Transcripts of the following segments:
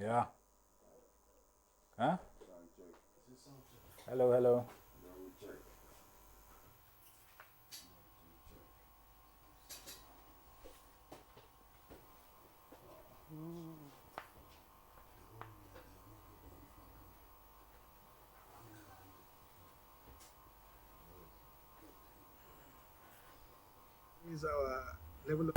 Yeah. Huh? Hello, hello. Is our level of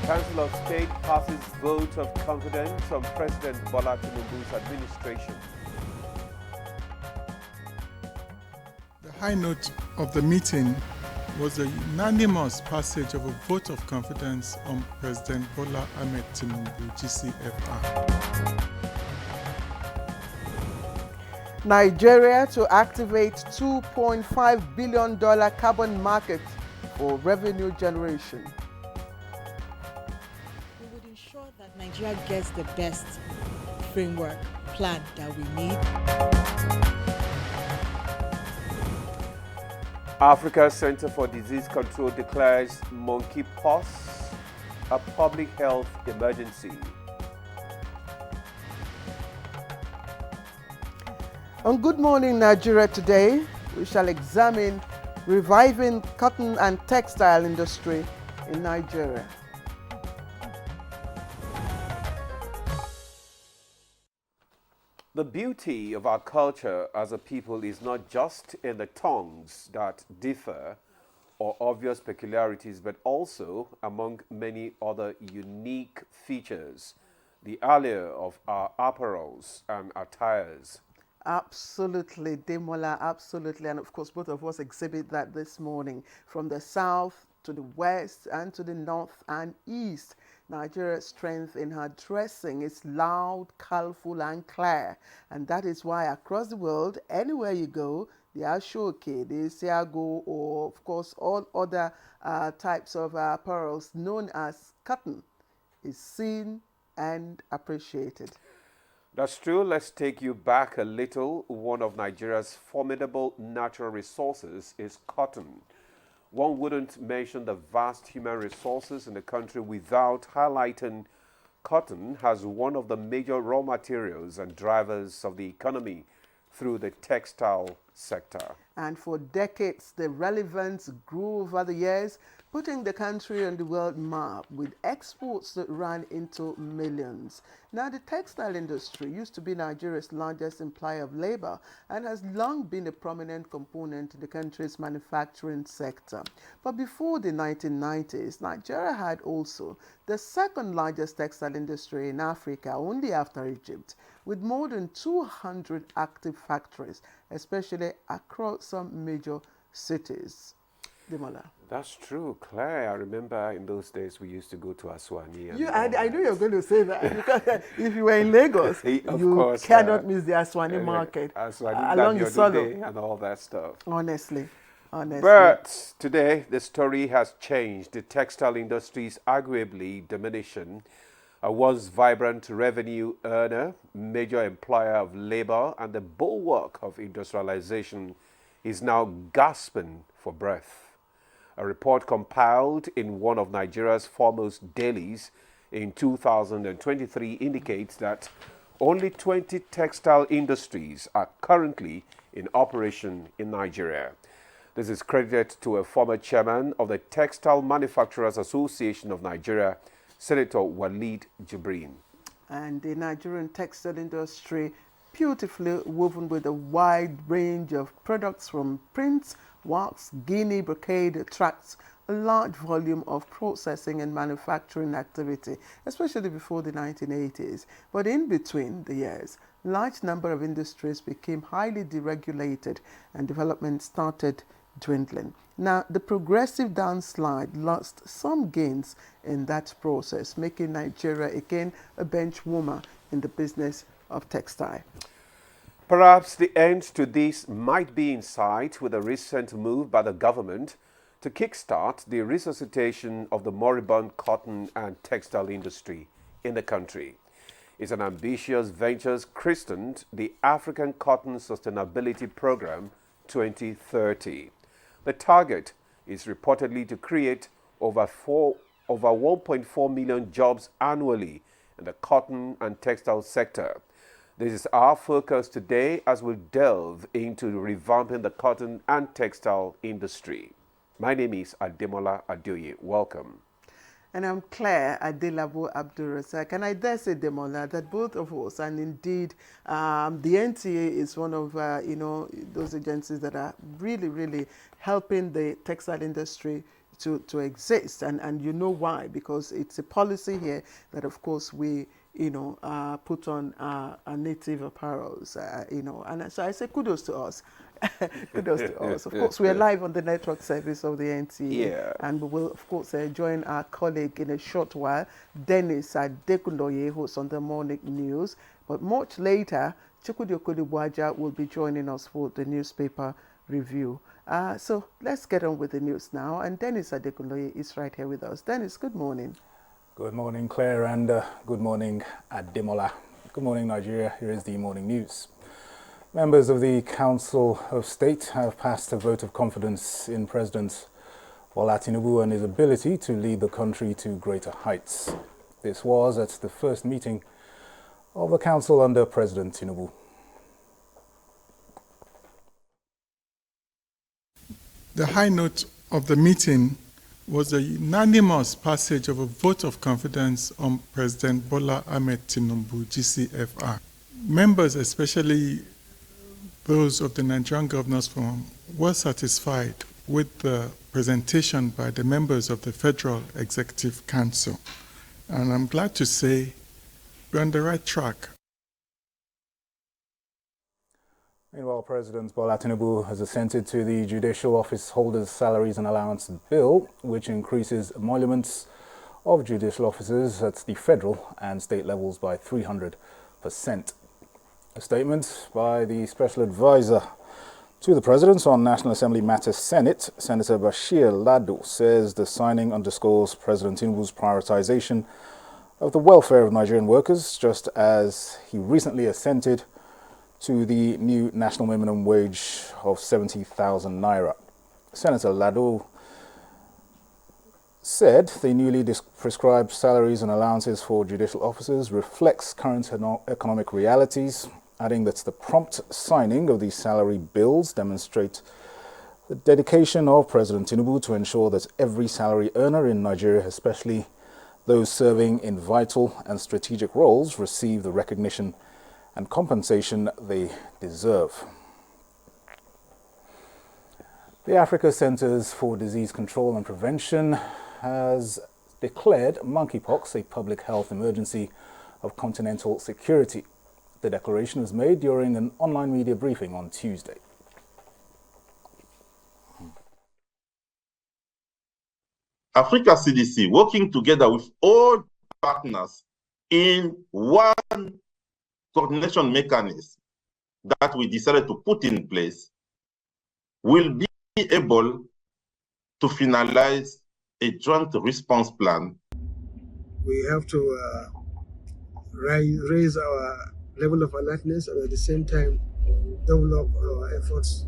Council of State passes vote of confidence on President Bola Tinubu's administration. the high note of the meeting was the unanimous passage of a vote of confidence on President Bola Ahmed Tinubu, GCFR. Nigeria to activate $2.5 billion carbon market for revenue generation. We would ensure that Nigeria gets the best framework plan that we need. Africa Center for Disease Control declares monkeypox a public health emergency. On Good Morning Nigeria today, we shall examine reviving cotton and textile industry in Nigeria. The beauty of our culture as a people is not just in the tongues that differ or obvious peculiarities, but also among many other unique features, the allure of our apparels and attires. Absolutely, Demola, absolutely. And of course, both of us exhibit that this morning. From the south to the west and to the north and east, Nigeria's strength in her dressing is loud, colorful, and clear. And that is why across the world, anywhere you go, the ashoke, the siago, or of course all other types of apparels known as cotton is seen and appreciated. That's true. Let's take you back a little. One of Nigeria's formidable natural resources is cotton. One wouldn't mention the vast human resources in the country without highlighting cotton as one of the major raw materials and drivers of the economy through the textile sector. And for decades, the relevance grew over the years, putting the country on the world map with exports that ran into millions. Now, the textile industry used to be Nigeria's largest employer of labor and has long been a prominent component in the country's manufacturing sector. But before the 1990s, Nigeria had also the second largest textile industry in Africa, only after Egypt, with more than 200 active factories, especially across some major cities. Demola. That's true, Claire. I remember in those days we used to go to Aswani. And I knew you were going to say that because if you were in Lagos, Of you course, cannot miss the Aswani market Aswani, along the Solo. and all that stuff. Honestly. But today, the story has changed. The textile industry is arguably diminishing. A once vibrant revenue earner, major employer of labor, and the bulwark of industrialization is now gasping for breath. A report compiled in one of Nigeria's foremost dailies in 2023 indicates that only 20 textile industries are currently in operation in Nigeria. This is credited to a former chairman of the Textile Manufacturers Association of Nigeria, Senator Walid Jibrin. And the Nigerian textile industry, beautifully woven with a wide range of products from prints, wax, guinea, brocade, attracts a large volume of processing and manufacturing activity, especially before the 1980s. But in between the years, large number of industries became highly deregulated and development started dwindling. Now, the progressive downslide lost some gains in that process, making Nigeria again a bench warmer in the business of textile. Perhaps the end to this might be in sight with a recent move by the government to kickstart the resuscitation of the moribund cotton and textile industry in the country. It's an ambitious venture christened the African Cotton Sustainability Program 2030. The target is reportedly to create over 1.4 million jobs annually in the cotton and textile sector. This is our focus today as we delve into revamping the cotton and textile industry. My name is Ademola Adoye. Welcome. And I'm Claire Adelabo Abdulrazak. And I dare say, Demola, that both of us, and indeed the NTA is one of, those agencies that are really helping the textile industry to exist. And you know why? Because it's a policy here that, of course, we put on our native apparels, and so I say kudos to us. Kudos to us. Of course, we are live on the network service of the NTA, and we will, of course, join our colleague in a short while, Dennis Adekunloye, who's on the morning news. But much later, Chukwudi Okudibwaja will be joining us for the newspaper review. So let's get on with the news now, and Dennis Adekunloye is right here with us. Dennis, good morning. Good morning, Claire, and good morning, Ademola. Good morning, Nigeria. Here is the morning news. Members of the Council of State have passed a vote of confidence in President Bola Tinubu and his ability to lead the country to greater heights. This was at the first meeting of the Council under President Tinubu. The high note of the meeting was the unanimous passage of a vote of confidence on President Bola Ahmed Tinubu, GCFR. Members, especially those of the Nigerian Governors Forum, were satisfied with the presentation by the members of the Federal Executive Council. And I'm glad to say we're on the right track. Meanwhile, President Bola Tinubu has assented to the Judicial Office Holders' Salaries and Allowance Bill, which increases emoluments of judicial officers at the federal and state levels by 300%. A statement by the Special Advisor to the President on National Assembly Matters Senate, Senator Bashir Lado, says the signing underscores President Tinubu's prioritization of the welfare of Nigerian workers, just as he recently assented to the new national minimum wage of 70,000 naira. Senator Lado said the newly prescribed salaries and allowances for judicial officers reflects current economic realities, adding that the prompt signing of these salary bills demonstrate the dedication of President Tinubu to ensure that every salary earner in Nigeria, especially those serving in vital and strategic roles, receive the recognition and compensation they deserve. The Africa Centers for Disease Control and Prevention has declared monkeypox a public health emergency of continental security. The declaration was made during an online media briefing on Tuesday. Africa CDC working together with all partners in one coordination mechanism that we decided to put in place will be able to finalize a joint response plan. We have to raise our level of alertness and at the same time develop our efforts.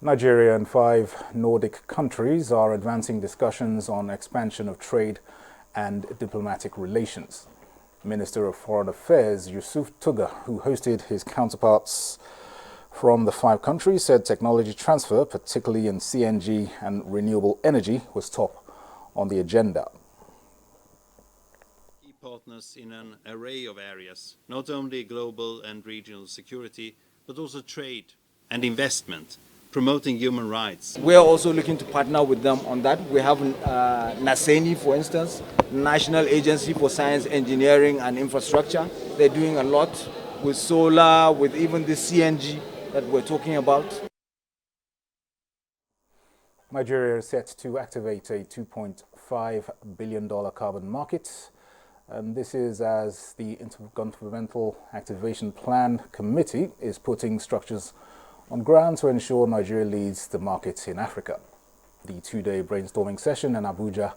Nigeria and 5 Nordic countries are advancing discussions on expansion of trade and diplomatic relations. Minister of Foreign Affairs Yusuf Tuga, who hosted his counterparts from the 5 countries said technology transfer, particularly in CNG and renewable energy, was top on the agenda. Key partners in an array of areas, not only global and regional security, but also trade and investment, promoting human rights. We are also looking to partner with them on that. We have NASENI, for instance, National Agency for Science, Engineering and Infrastructure. They're doing a lot with solar, with even the CNG that we're talking about. Nigeria is set to activate a $2.5 billion carbon market. And this is as the Intergovernmental Activation Plan Committee is putting structures on ground to ensure Nigeria leads the market in Africa. The 2-day brainstorming session in Abuja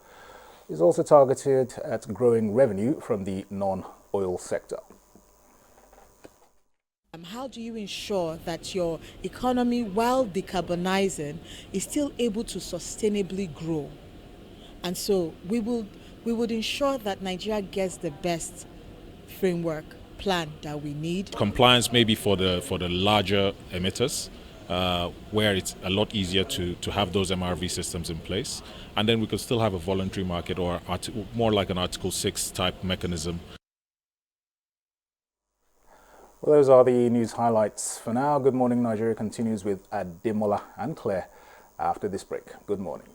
is also targeted at growing revenue from the non-oil sector. How do you ensure that your economy, while decarbonizing, is still able to sustainably grow? And so we would ensure that Nigeria gets the best framework plan that we need. Compliance maybe for the larger emitters, where it's a lot easier to have those MRV systems in place. And then we could still have a voluntary market or more like an Article 6 type mechanism. Well, those are the news highlights for now. Good Morning Nigeria continues with Ademola and Claire after this break. Good morning.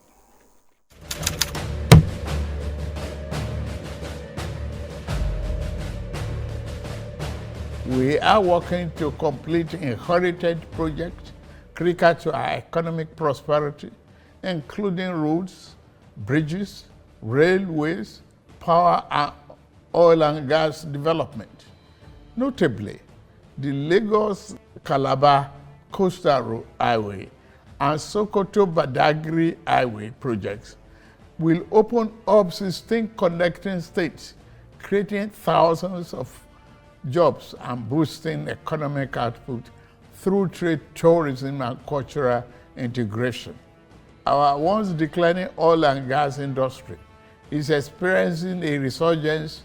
We are working to complete a heritage project critical to our economic prosperity, including roads, bridges, railways, power and oil and gas development. Notably, the Lagos-Calabar Coastal Highway and Sokoto-Badagry Highway projects will open up 16 connecting states, creating thousands of jobs and boosting economic output through trade, tourism, and cultural integration. Our once declining oil and gas industry is experiencing a resurgence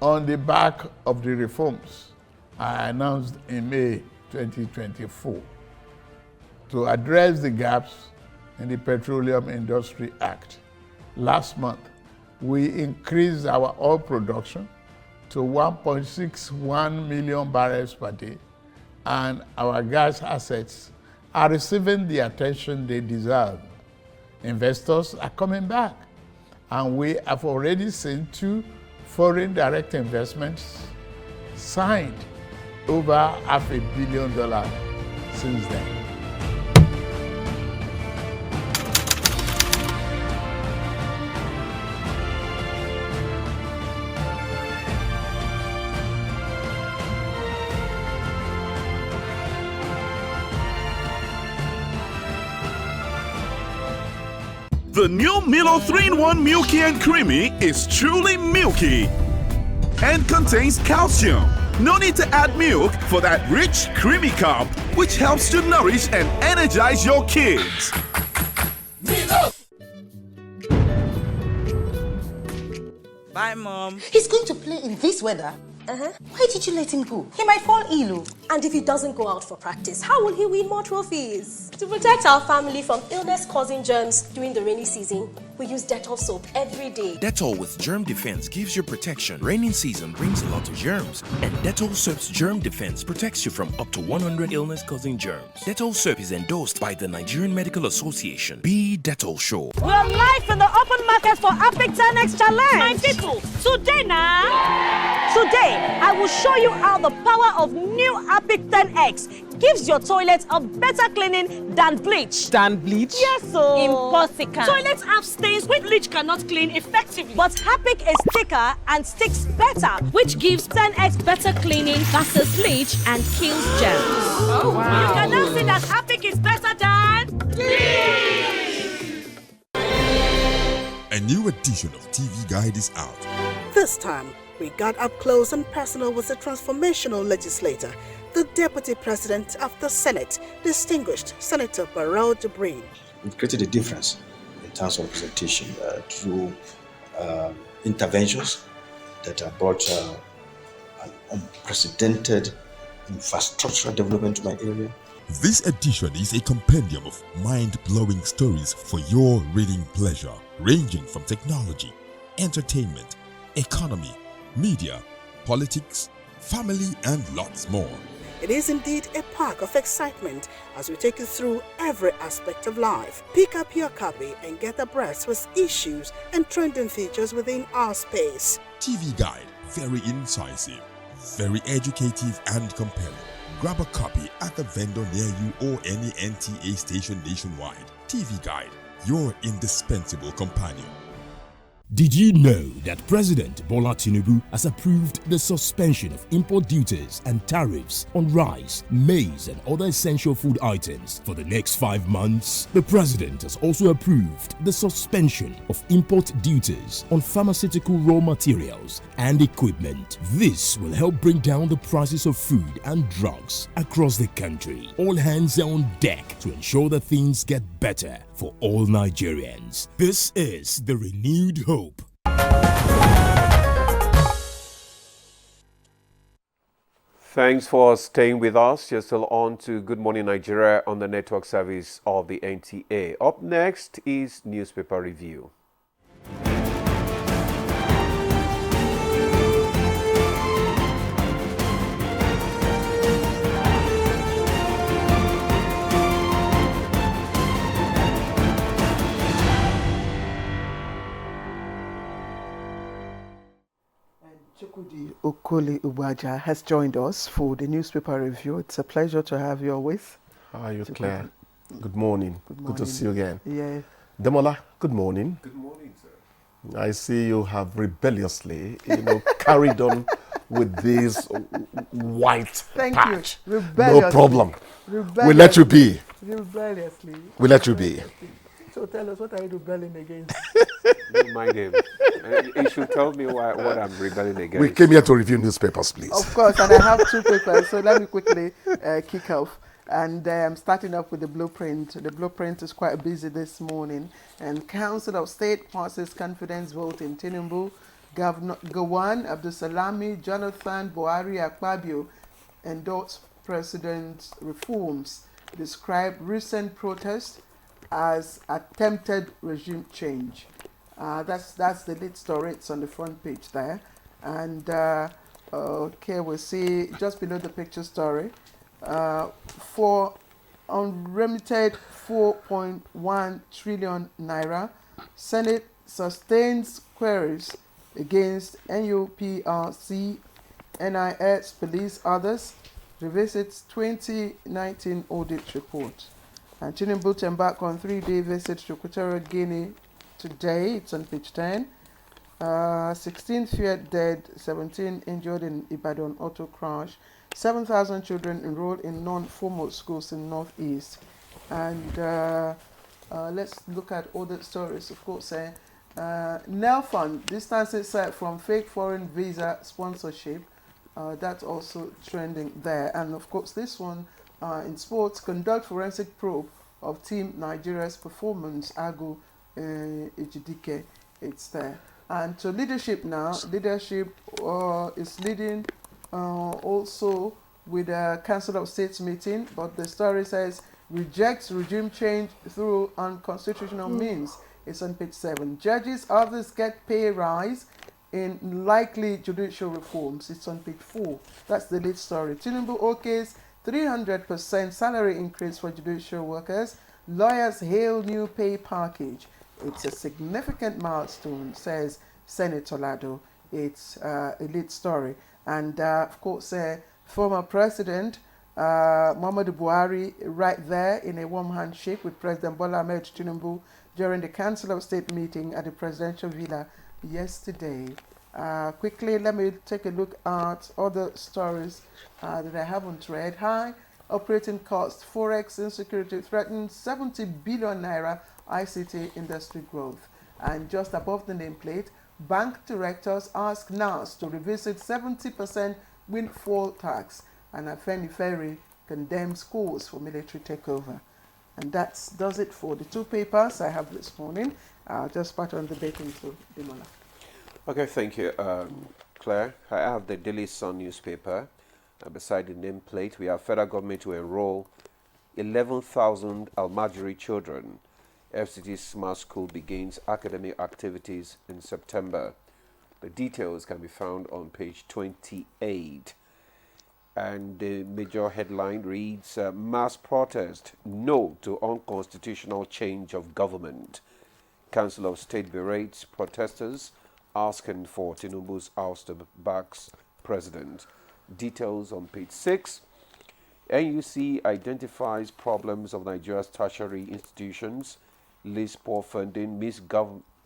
on the back of the reforms I announced in May 2024 to address the gaps in the Petroleum Industry Act. Last month, we increased our oil production to 1.61 million barrels per day, and our gas assets are receiving the attention they deserve. Investors are coming back, and we have already seen 2 foreign direct investments signed over $500 million since then. The new Milo 3-in-1 Milky and Creamy is truly milky and contains calcium. No need to add milk for that rich, creamy cup, which helps to nourish and energize your kids. Bye, Mom. He's going to play in this weather? Why did you let him go? He might fall ill. And if he doesn't go out for practice, how will he win more trophies? To protect our family from illness-causing germs during the rainy season, we use Dettol soap every day. Dettol with germ defense gives you protection. Rainy season brings a lot of germs, and Dettol soap's germ defense protects you from up to 100 illness-causing germs. Dettol soap is endorsed by the Nigerian Medical Association. Be Dettol sure. We're live in the open market for Epic 10X Challenge. My people, today now, today I will show you how the power of new Epic 10X gives your toilet a better cleaning than bleach. Than bleach? Yes, so. Impossible. Toilets have stains which bleach cannot clean effectively. But Harpic is thicker and sticks better, which gives 10X better cleaning versus bleach and kills germs. Oh, wow. You can now see that Harpic is better than bleach. A new edition of TV Guide is out. This time, we got up close and personal with the transformational legislator, the Deputy President of the Senate, distinguished Senator Barrel Jibrin. We've created a difference in terms of representation through interventions that have brought an unprecedented infrastructural development to my area. This edition is a compendium of mind-blowing stories for your reading pleasure, ranging from technology, entertainment, economy, media, politics, family, and lots more. It is indeed a park of excitement as we take you through every aspect of life. Pick up your copy and get abreast with issues and trending features within our space. TV Guide, very incisive, very educative and compelling. Grab a copy at the vendor near you or any NTA station nationwide. TV Guide, your indispensable companion. Did you know that President Bola Tinubu has approved the suspension of import duties and tariffs on rice, maize and other essential food items for the next 5 months? The President has also approved the suspension of import duties on pharmaceutical raw materials and equipment. This will help bring down the prices of food and drugs across the country. All hands are on deck to ensure that things get better for all Nigerians. This is the renewed hope. Thanks for staying with us. You're still on to Good Morning Nigeria on the network service of the NTA. Up next is Newspaper Review. Chukwudi Okoli Ubaja has joined us for the newspaper review. It's a pleasure to have you with. How are you, Claire? Good morning. Good to see you again. Yeah. Demola, good morning. Good morning, sir. I see you have rebelliously, carried on with this white Thank patch. You. Rebelliously. No problem. We let you be. Rebelliously. We let you be. So tell us, what are you rebelling against? Mind him. You should tell me what I'm rebelling against. We came here to review newspapers, please. Of course, and I have 2 papers, so let me quickly kick off. And I'm starting off with the blueprint. The blueprint is quite busy this morning. And Council of State passes confidence vote in Tinubu. Governor Gowon Abdulsalami, Jonathan Buhari Akpabio endorse president's reforms. Describe recent protests as attempted regime change. That's the lead story. It's on the front page there. And okay, we'll see just below the picture story. For unremitted 4.1 trillion naira, Senate sustains queries against NUPRC, NIS, police, others, revisits 2019 audit report. And Tinubu to embark on 3-day visit to Equatorial Guinea today. It's on page 10. 16 feared dead, 17 injured in Ibadan auto crash. 7,000 children enrolled in non-formal schools in Northeast. And let's look at other stories. Of course, Nelfund distances itself from fake foreign visa sponsorship. That's also trending there. And of course, this one in sports, conduct forensic probe of Team Nigeria's performance. Agu Ejidike, it's there. And to leadership now. Leadership is leading also with a Council of States meeting, but the story says rejects regime change through unconstitutional means. It's on page 7. Judges, others get pay rise in likely judicial reforms. It's on page 4. That's the lead story. Tinubu okays 300% salary increase for judicial workers. Lawyers hail new pay package. It's a significant milestone, says Senator Lado. It's a lead story. And of course, former President Muhammadu Buhari right there in a warm handshake with President Bola Ahmed Tinubu during the Council of State meeting at the presidential villa yesterday. Quickly, let me take a look at other stories that I haven't read. High operating costs, forex insecurity threatens 70 billion naira ICT industry growth. And just above the nameplate, bank directors ask NAS to revisit 70% windfall tax. And Afenifere condemns schools for military takeover. And that does it for the 2 papers I have this morning. I'll just pass on the baton to Demola. Okay, thank you, Claire. I have the Daily Sun newspaper, And beside the nameplate, we have federal government to enroll 11,000 Almajiri children. FCT Smart School begins academic activities in September. The details can be found on page 28. And the major headline reads, mass protest, no to unconstitutional change of government. Council of State berates protesters asking for Tinubu's ouster backs president. Details on page 6. NUC identifies problems of Nigeria's tertiary institutions, lists poor funding,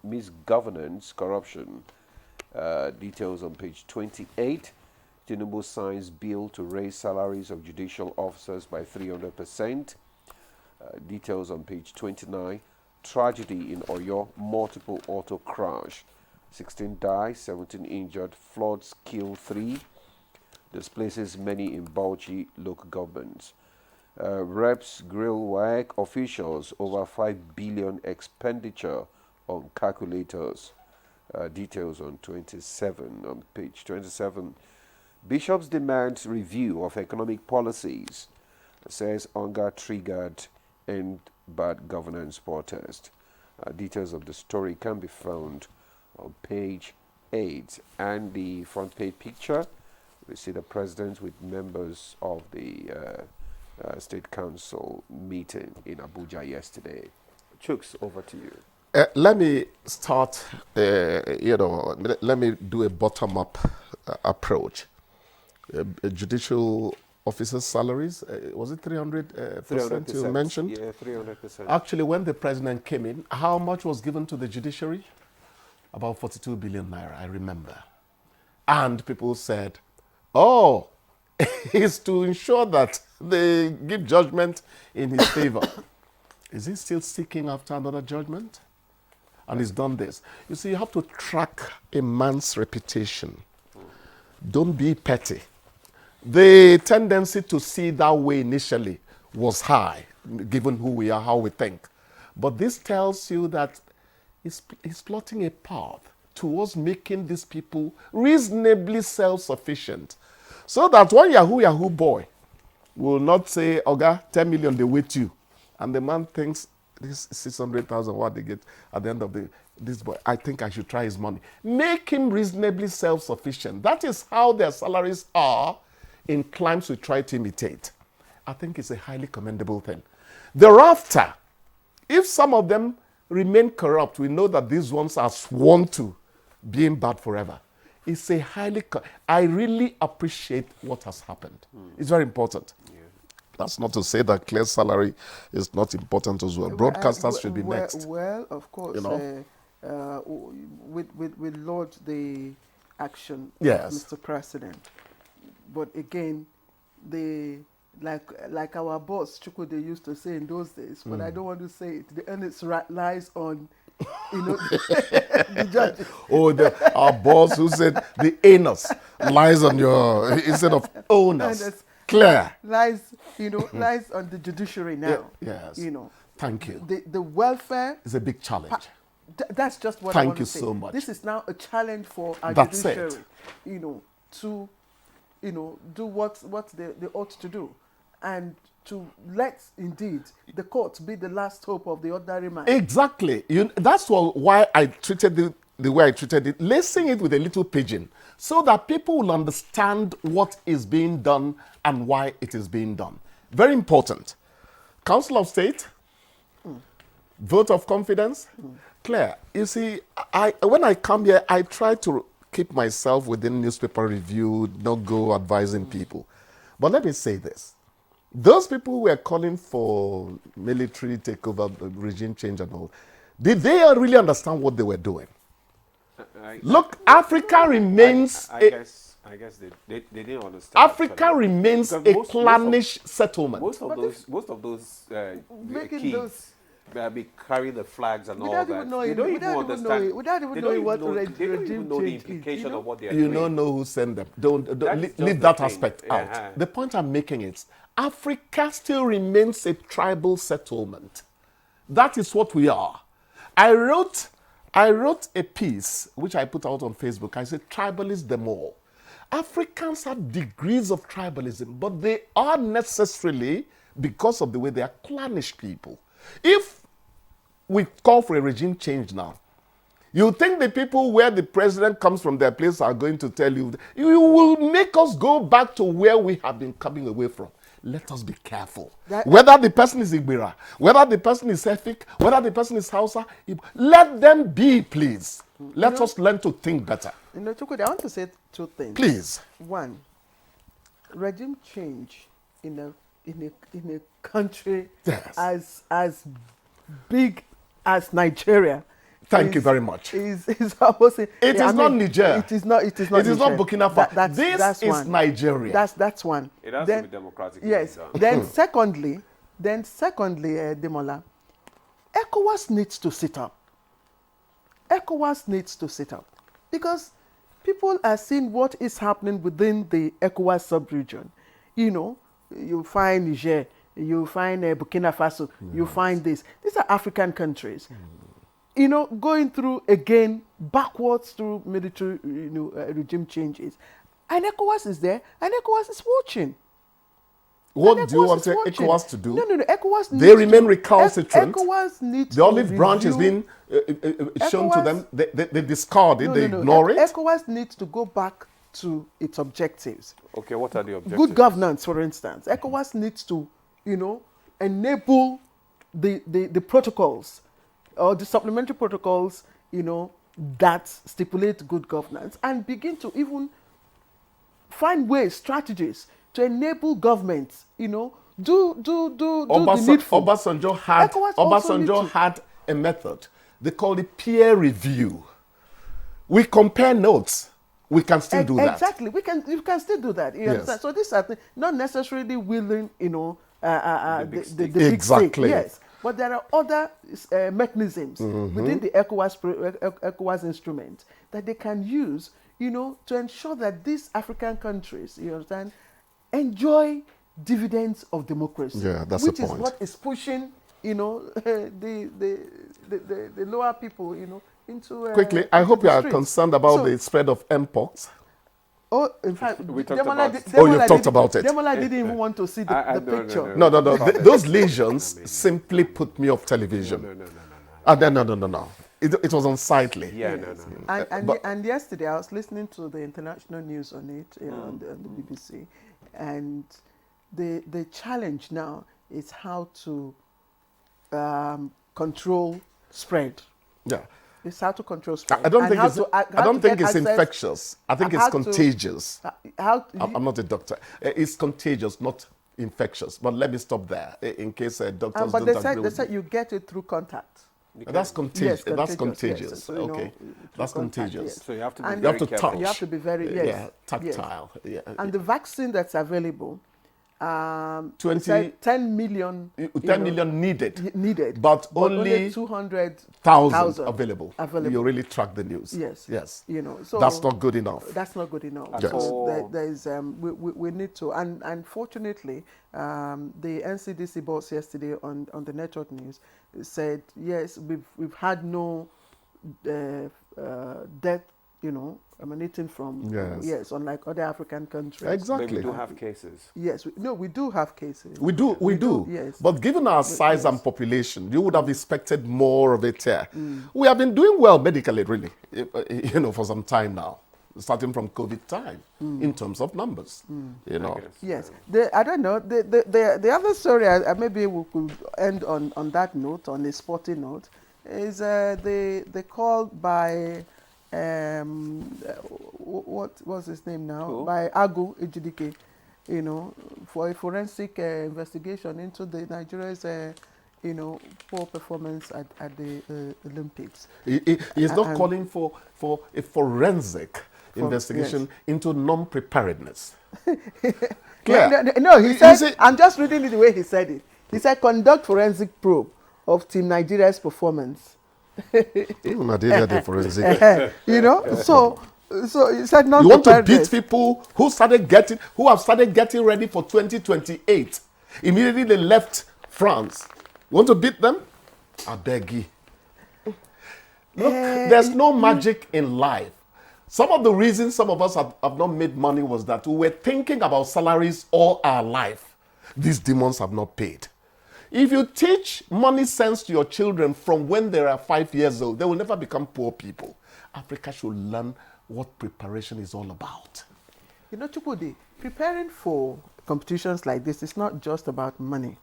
misgovernance, corruption. Details on page 28. Tinubu signs bill to raise salaries of judicial officers by 300%. Details on page 29. Tragedy in Oyo, multiple auto crash. 16 die, 17 injured, floods kill 3. Displaces many in Bauchi local governments. Reps grill WAEC officials over 5 billion expenditure on calculators. Details on 27, on page 27. Bishops demand review of economic policies, says hunger triggered end bad governance protest. Details of the story can be found on page 8. And the front page picture, we see the president with members of the State Council meeting in Abuja yesterday. Chooks, over to you. Let me start, let me do a bottom-up approach. Judicial officers' salaries, was it 300% you mentioned? Yeah, 300%. Actually, when the president came in, how much was given to the judiciary? About 42 billion naira, I remember. And people said, oh, it's to ensure that they give judgment in his favor. Is he still seeking after another judgment? And he's done this. You see, you have to track a man's reputation. Don't be petty. The tendency to see that way initially was high, given who we are, how we think. But this tells you that he's plotting a path towards making these people reasonably self-sufficient. So that one Yahoo boy will not say, Oga, 10 million, they wait you. And the man thinks, this 600,000, what they get at the end of this boy, I think I should try his money. Make him reasonably self-sufficient. That is how their salaries are in climes we try to imitate. I think it's a highly commendable thing. Thereafter, if some of them remain corrupt, we know that these ones are sworn to being bad forever. It's a I really appreciate what has happened. It's very important. Yeah. That's not to say that clear salary is not important as well. Broadcasters should be next. Well, of course, you know? We laud the action yes. of Mr. President. But again, like our boss Chukwu, they used to say in those days, but I don't want to say it. The onus lies on, the judge. Oh, our boss who said the anus lies on your instead of onus. Clear. Lies on the judiciary now. Yes. Thank you. The welfare is a big challenge. That's just what I want to say. Thank you so much. This is now a challenge for our That's judiciary. It. To do what they ought to do, and to let indeed the court be the last hope of the ordinary man. Exactly. That's why I treated it the way I treated it, lacing it with a little pigeon, so that people will understand what is being done and why it is being done. Very important. Council of State, vote of confidence. Claire, you see, when I come here, I try to keep myself within newspaper review, not go advising people. But let me say this. Those people who were calling for military takeover, regime change and all, did they really understand what they were doing? Look, Africa remains... I guess they didn't understand. Africa remains a clannish settlement. Most of those kids be carrying the flags and all that. They don't even understand. Without even knowing what regime know the implication of what they are doing. doing. You don't know who sent them. Leave that aspect out. The point I'm making is Africa still remains a tribal settlement. That is what we are. I wrote a piece which I put out on Facebook. I said, tribalists them all. Africans have degrees of tribalism, but they are necessarily, because of the way they are, clannish people. If we call for a regime change now, you think the people where the president comes from their place are going to tell you, you will make us go back to where we have been coming away from. Let us be careful. Whether the person is Igbira, whether the person is Efik, whether the person is Hausa, let them be, please. Let us learn to think better. You know, Chukwudi, I want to say two things. Please. One, regime change in a country as big as Nigeria. Thank you very much. Is almost it is not Niger. It is not. It is not. It is not Burkina Faso. This is one. Nigeria. That's one. It has to be democratic. Yes. Then secondly, Demola, ECOWAS needs to sit up. ECOWAS needs to sit up because people are seeing what is happening within the ECOWAS sub-region. You know, you find Niger, you find Burkina Faso, you find this. These are African countries. You know, going through again backwards through military, regime changes, and ECOWAS is there, and ECOWAS is watching. What do you want ECOWAS to do? No. ECOWAS needs they remain recalcitrant. ECOWAS needs the olive branch has been shown to them. They discard it. They ignore it. ECOWAS needs to go back to its objectives. Okay, what are the objectives? Good governance, for instance. ECOWAS needs to, enable the protocols or the supplementary protocols, that stipulate good governance and begin to even find ways, strategies to enable governments, do the needful. Obasanjo had a method. They call it peer review. We compare notes. We can still do that. Exactly. We can still do that. You understand? So these are not necessarily willing, the big state. Yes. But there are other mechanisms within the ECOWAS instrument that they can use, to ensure that these African countries, you understand, enjoy dividends of democracy. Yeah, that's which the point. Is what is pushing, the lower people, into quickly. I hope you are concerned about the spread of mpox. Oh, in fact, you've talked about it. Demola didn't even want to see the picture. No. Those lesions simply put me off television. No. It was unsightly. Yeah, no. And yesterday I was listening to the international news on it on the BBC, and the challenge now is how to control spread. Yeah. It's how to control spread. I don't think it's infectious. I think it's contagious. I'm not a doctor. It's contagious, not infectious. But let me stop there in case doctors don't agree. They said you get it through contact. That's contagious. Yes, that's contagious. Yes. So, okay, that's contagious. Yes. So you have to be very careful. Touch. You have to be very tactile. Yes. Yeah. And the vaccine that's available. 10 million needed, but only 200,000 available. You really track the news. Yes. So that's not good enough. That's not good enough. Yes. So there is we need to, and fortunately, the NCDC boss yesterday on the network news said yes, we've had no death, emanating from, unlike other African countries. Exactly. But we do have cases. Yes, we do have cases. We do. Yes. But given our size and population, you would have expected more of it here. We have been doing well medically, really, for some time now, starting from COVID time, in terms of numbers, Yes. I don't know. The other story, maybe we could end on that note, on a sporty note, is the call by... what was his name now? Who? By Agu Ejidike, for a forensic investigation into the Nigeria's, poor performance at the Olympics. He's not calling for a forensic investigation into non-preparedness. No, he said, I'm just reading it the way he said it. He said, conduct forensic probe of Team Nigeria's performance. So you said non-preparedness. You want to beat people who have started getting ready for 2028. Immediately they left France. You want to beat them? I beg you. Look, there's no magic in life. Some of the reasons some of us have not made money was that we were thinking about salaries all our life. These demons have not paid. If you teach money sense to your children from when they are 5 years old, they will never become poor people. Africa should learn what preparation is all about. You know, Chukwudi, preparing for competitions like this is not just about money.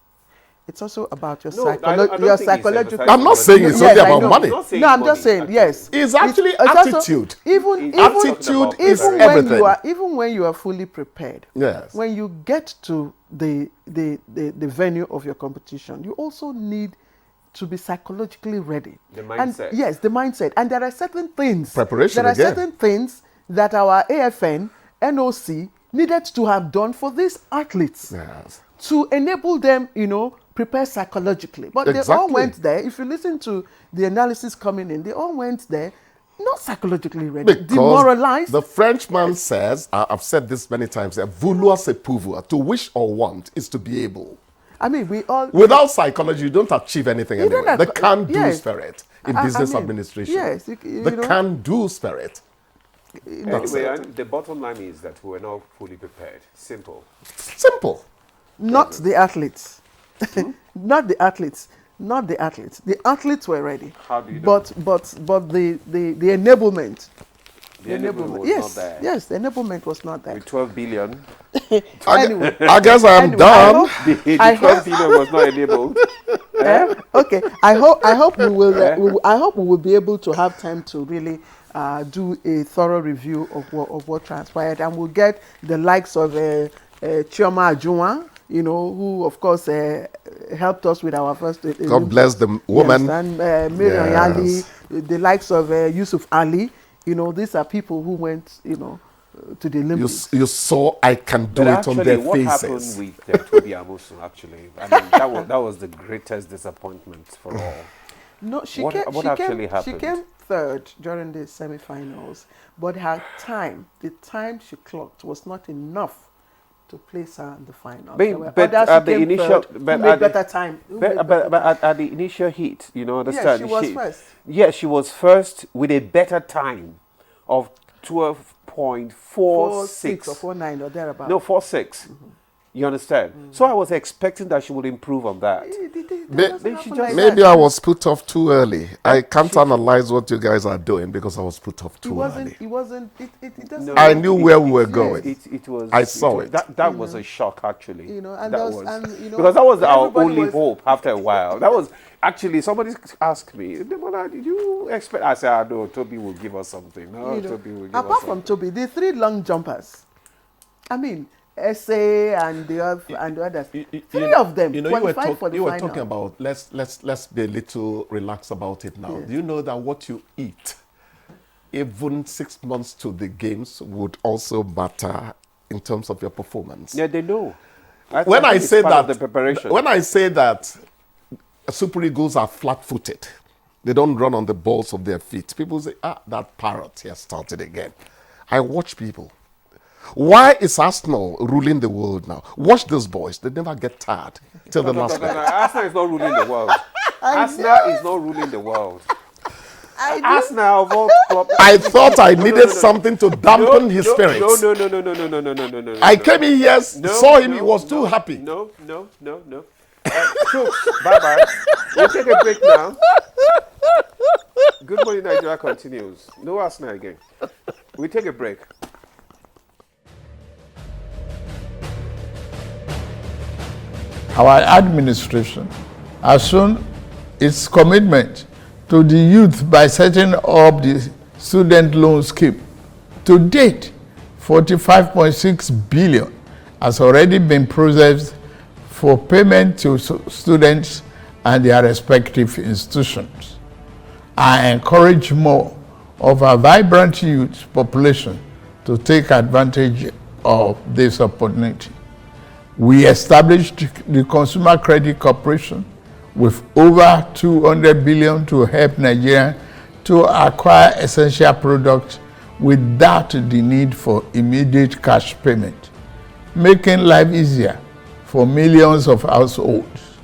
It's also about your psychological. I'm not saying it's only about money. No, I'm just saying yes. It's actually attitude. Attitude is everything. Even when you are fully prepared. Yes. When you get to the venue of your competition, you also need to be psychologically ready. The mindset. And yes, the mindset. And there are certain things. Preparation. There are certain things that our AFN, NOC needed to have done for these athletes. Yes. To enable them, you know, prepare psychologically. But they all went there. If you listen to the analysis coming in, they all went there not psychologically ready, because demoralized. The Frenchman says, I've said this many times, vouloir c'est pouvoir. To wish or want is to be able. I mean, we all... Without psychology, you don't achieve anything anyway. The can-do spirit in business administration. Yes. The can-do spirit. Anyway, the bottom line is that we were not fully prepared. Simple. Simple. Not the athletes. Not the athletes. Not the athletes. The athletes were ready. How do you know? But the enablement. The enablement was yes, not there. Yes, the enablement was not there. With 12 billion. Anyway, I guess I'm done. The 12 billion was not enabled. Okay. I hope we will. I hope we will be able to have time to really do a thorough review of what transpired, and we'll get the likes of Chioma Ajunwa, you know, who of course helped us with our first. God bless the woman. Yes, and Miriam Ali, the likes of Yusuf Ali. You know, these are people who went, you know, to the Olympics. You saw I can do it on their faces. What happened with Toby Amusu, actually? I mean, that was the greatest disappointment for all. No, she came third during the semi-finals, but her time, the time she clocked, was not enough to place her in the final. But at the initial, at the initial heat, you know, understand? Yeah, she was first. Yeah, she was first with a better time of 12.46 or 49 or thereabouts. No, 46. You understand? So I was expecting that she would improve on that. Maybe I was put off too early. I can't analyze what you guys are doing because I was put off too early. It doesn't. I knew where we were going. I saw it. That was a shock, actually. You know, and because that was our only hope after a while. That was actually, somebody asked me, did you expect? I said, no, Toby will give us something. No, Toby will give us something. Apart from Toby, the three long jumpers, I mean, Essay and the others. Three of them. You know, you were talking about let's be a little relaxed about it now. Yes. Do you know that what you eat, even 6 months to the games, would also matter in terms of your performance? Yeah, they know. When I say that, the preparation. When I say that Super Eagles are flat-footed, they don't run on the balls of their feet. People say, that parrot has started again. I watch people. Why is Arsenal ruling the world now? Watch those boys. They never get tired till the last minute. Arsenal is not ruling the world. Arsenal is not ruling the world. Arsenal. I thought I needed something to dampen his spirits. No. I came in here, saw him, he was too happy. No. Bye-bye. We'll take a break now. Good Morning Nigeria continues. No Arsenal again. We'll take a break. Our administration has shown its commitment to the youth by setting up the student loan scheme. To date, 45.6 billion has already been processed for payment to students and their respective institutions. I encourage more of our vibrant youth population to take advantage of this opportunity. We established the Consumer Credit Corporation with over 200 billion to help Nigeria to acquire essential products without the need for immediate cash payment, making life easier for millions of households.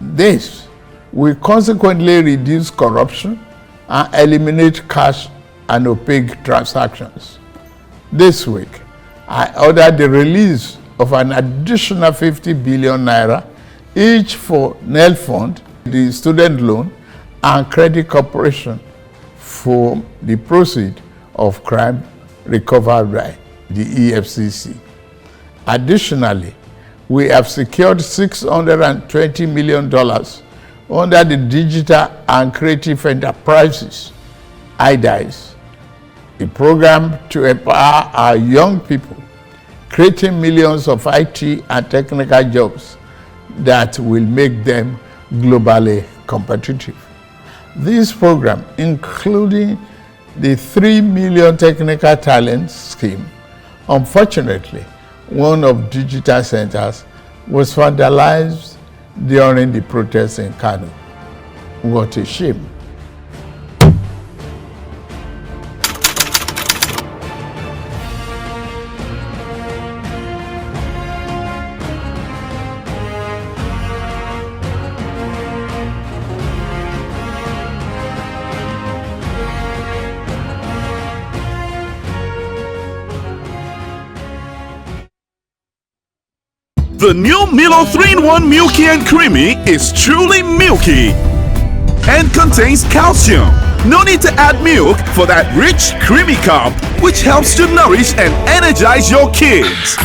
This will consequently reduce corruption and eliminate cash and opaque transactions. This week, I ordered the release of an additional 50 billion naira, each for NEL Fund, the student loan, and Credit Corporation for the proceeds of crime recovered by the EFCC. Additionally, we have secured $620 million under the Digital and Creative Enterprises (IDICE), a program to empower our young people, creating millions of IT and technical jobs that will make them globally competitive. This program, including the 3 million technical talent scheme, unfortunately, one of digital centers was vandalized during the protests in Kano. What a shame. The new Milo 3-in-1 Milky and Creamy is truly milky and contains calcium. No need to add milk for that rich, creamy cup, which helps to nourish and energize your kids.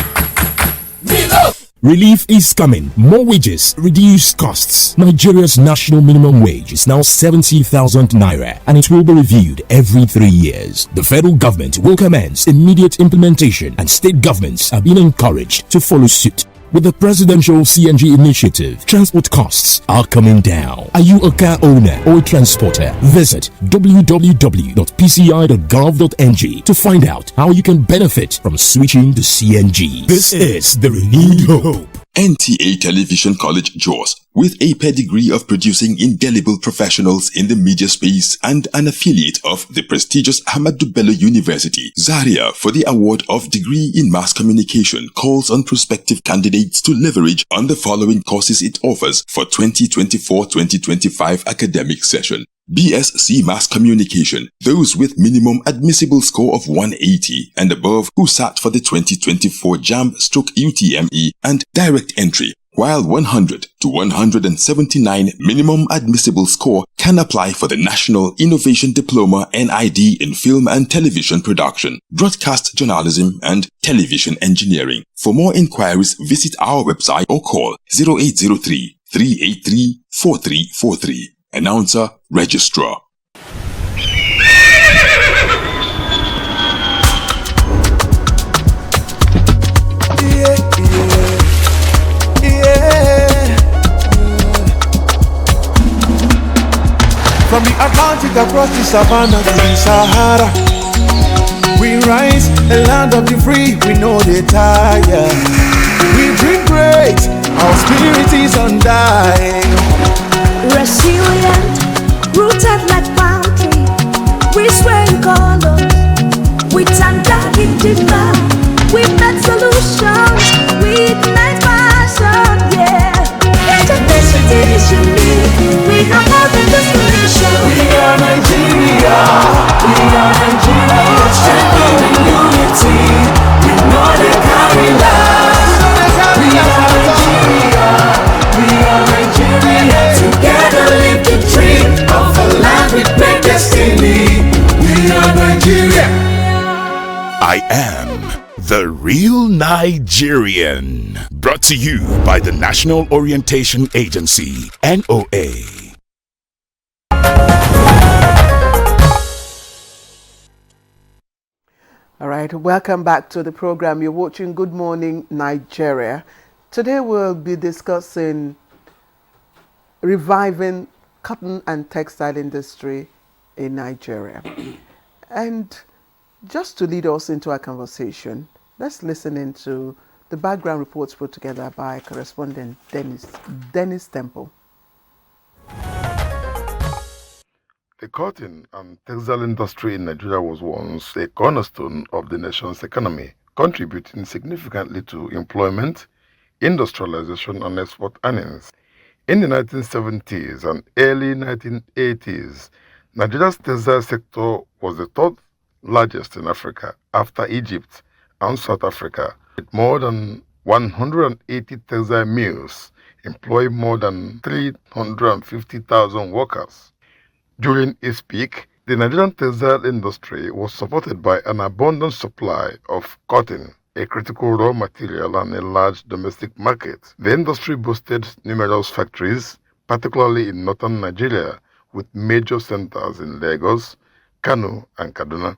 Milo! Relief is coming. More wages, reduced costs. Nigeria's national minimum wage is now 70,000 naira and it will be reviewed every 3 years. The federal government will commence immediate implementation and state governments are being encouraged to follow suit. With the presidential CNG initiative, transport costs are coming down. Are you a car owner or a transporter? Visit www.pci.gov.ng to find out how you can benefit from switching to CNG. This is the renewed hope. NTA Television College Jos, with a pedigree of producing indelible professionals in the media space and an affiliate of the prestigious Ahmadu Bello University, Zaria, for the award of Degree in Mass Communication, calls on prospective candidates to leverage on the following courses it offers for 2024-2025 academic session. BSc Mass Communication, those with minimum admissible score of 180 and above who sat for the 2024 JAMB/UTME and direct entry, while 100 to 179 minimum admissible score can apply for the National Innovation Diploma NID in Film and Television Production, Broadcast Journalism and Television Engineering. For more inquiries, visit our website or call 0803 383 4343. Announcer, Registrar. From the Atlantic across the savannah to the Sahara, we rise, a land of the free, we know they tire. We dream great, our spirit is undying. Resilient, rooted like palm tree, we swear in colors, with undying demand. We make solutions, we ignite passion, yeah. Diversity is unique, we are more than the solution. We are Nigeria, strengthened in unity, we know they carry last. We are Nigeria, together live the dream of a land with great destiny. We are Nigeria. I am the real Nigerian. Brought to you by the National Orientation Agency, NOA. All right, welcome back to the program. You're watching Good Morning Nigeria. Today we'll be discussing reviving cotton and textile industry in Nigeria. And just to lead us into our conversation, let's listen into the background reports put together by correspondent Dennis Temple. The cotton and textile industry in Nigeria was once a cornerstone of the nation's economy, contributing significantly to employment, industrialization, and export earnings. In the 1970s and early 1980s, Nigeria's textile sector was the third largest in Africa after Egypt and South Africa, with more than 180 textile mills employ more than 350,000 workers. During its peak, the Nigerian textile industry was supported by an abundant supply of cotton, a critical raw material and a large domestic market. The industry boasted numerous factories, particularly in northern Nigeria, with major centers in Lagos, Kano, and Kaduna.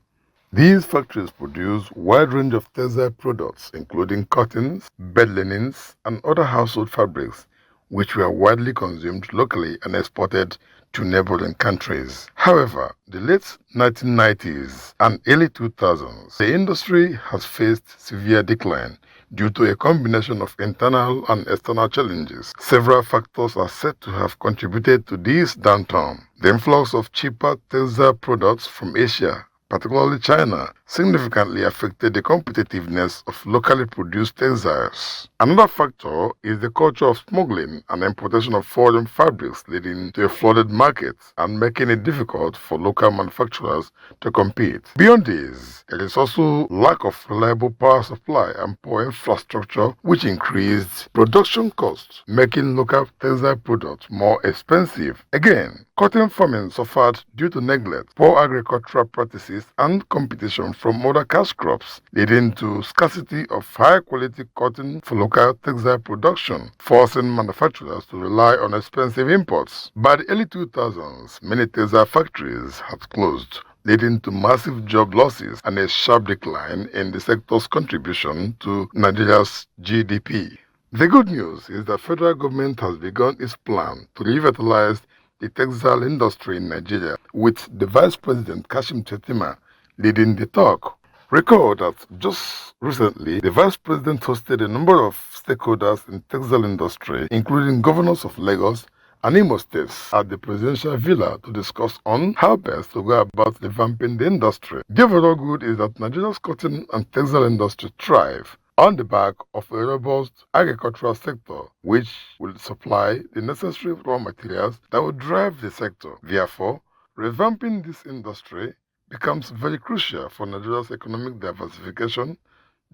These factories produce a wide range of textile products, including cottons, bed linens, and other household fabrics, which were widely consumed locally and exported to neighboring countries. However, the late 1990s and early 2000s, the industry has faced severe decline due to a combination of internal and external challenges. Several factors are said to have contributed to this downturn. The influx of cheaper textile products from Asia, particularly China, significantly affected the competitiveness of locally produced textiles. Another factor is the culture of smuggling and importation of foreign fabrics, leading to a flooded market and making it difficult for local manufacturers to compete. Beyond this, there is also lack of reliable power supply and poor infrastructure, which increased production costs, making local textile products more expensive. Again, cotton farming suffered due to neglect, poor agricultural practices, and competition from other cash crops, leading to scarcity of high-quality cotton for local textile production, forcing manufacturers to rely on expensive imports. By the early 2000s, many textile factories had closed, leading to massive job losses and a sharp decline in the sector's contribution to Nigeria's GDP. The good news is that federal government has begun its plan to revitalize the textile industry in Nigeria, with the Vice President Kashim Shettima leading the talk. Recall that just recently, the Vice President hosted a number of stakeholders in the textile industry, including governors of Lagos and Imo states, at the presidential villa to discuss on how best to go about revamping the industry. The overall good is that Nigeria's cotton and textile industry thrive on the back of a robust agricultural sector, which will supply the necessary raw materials that will drive the sector. Therefore, revamping this industry becomes very crucial for Nigeria's economic diversification,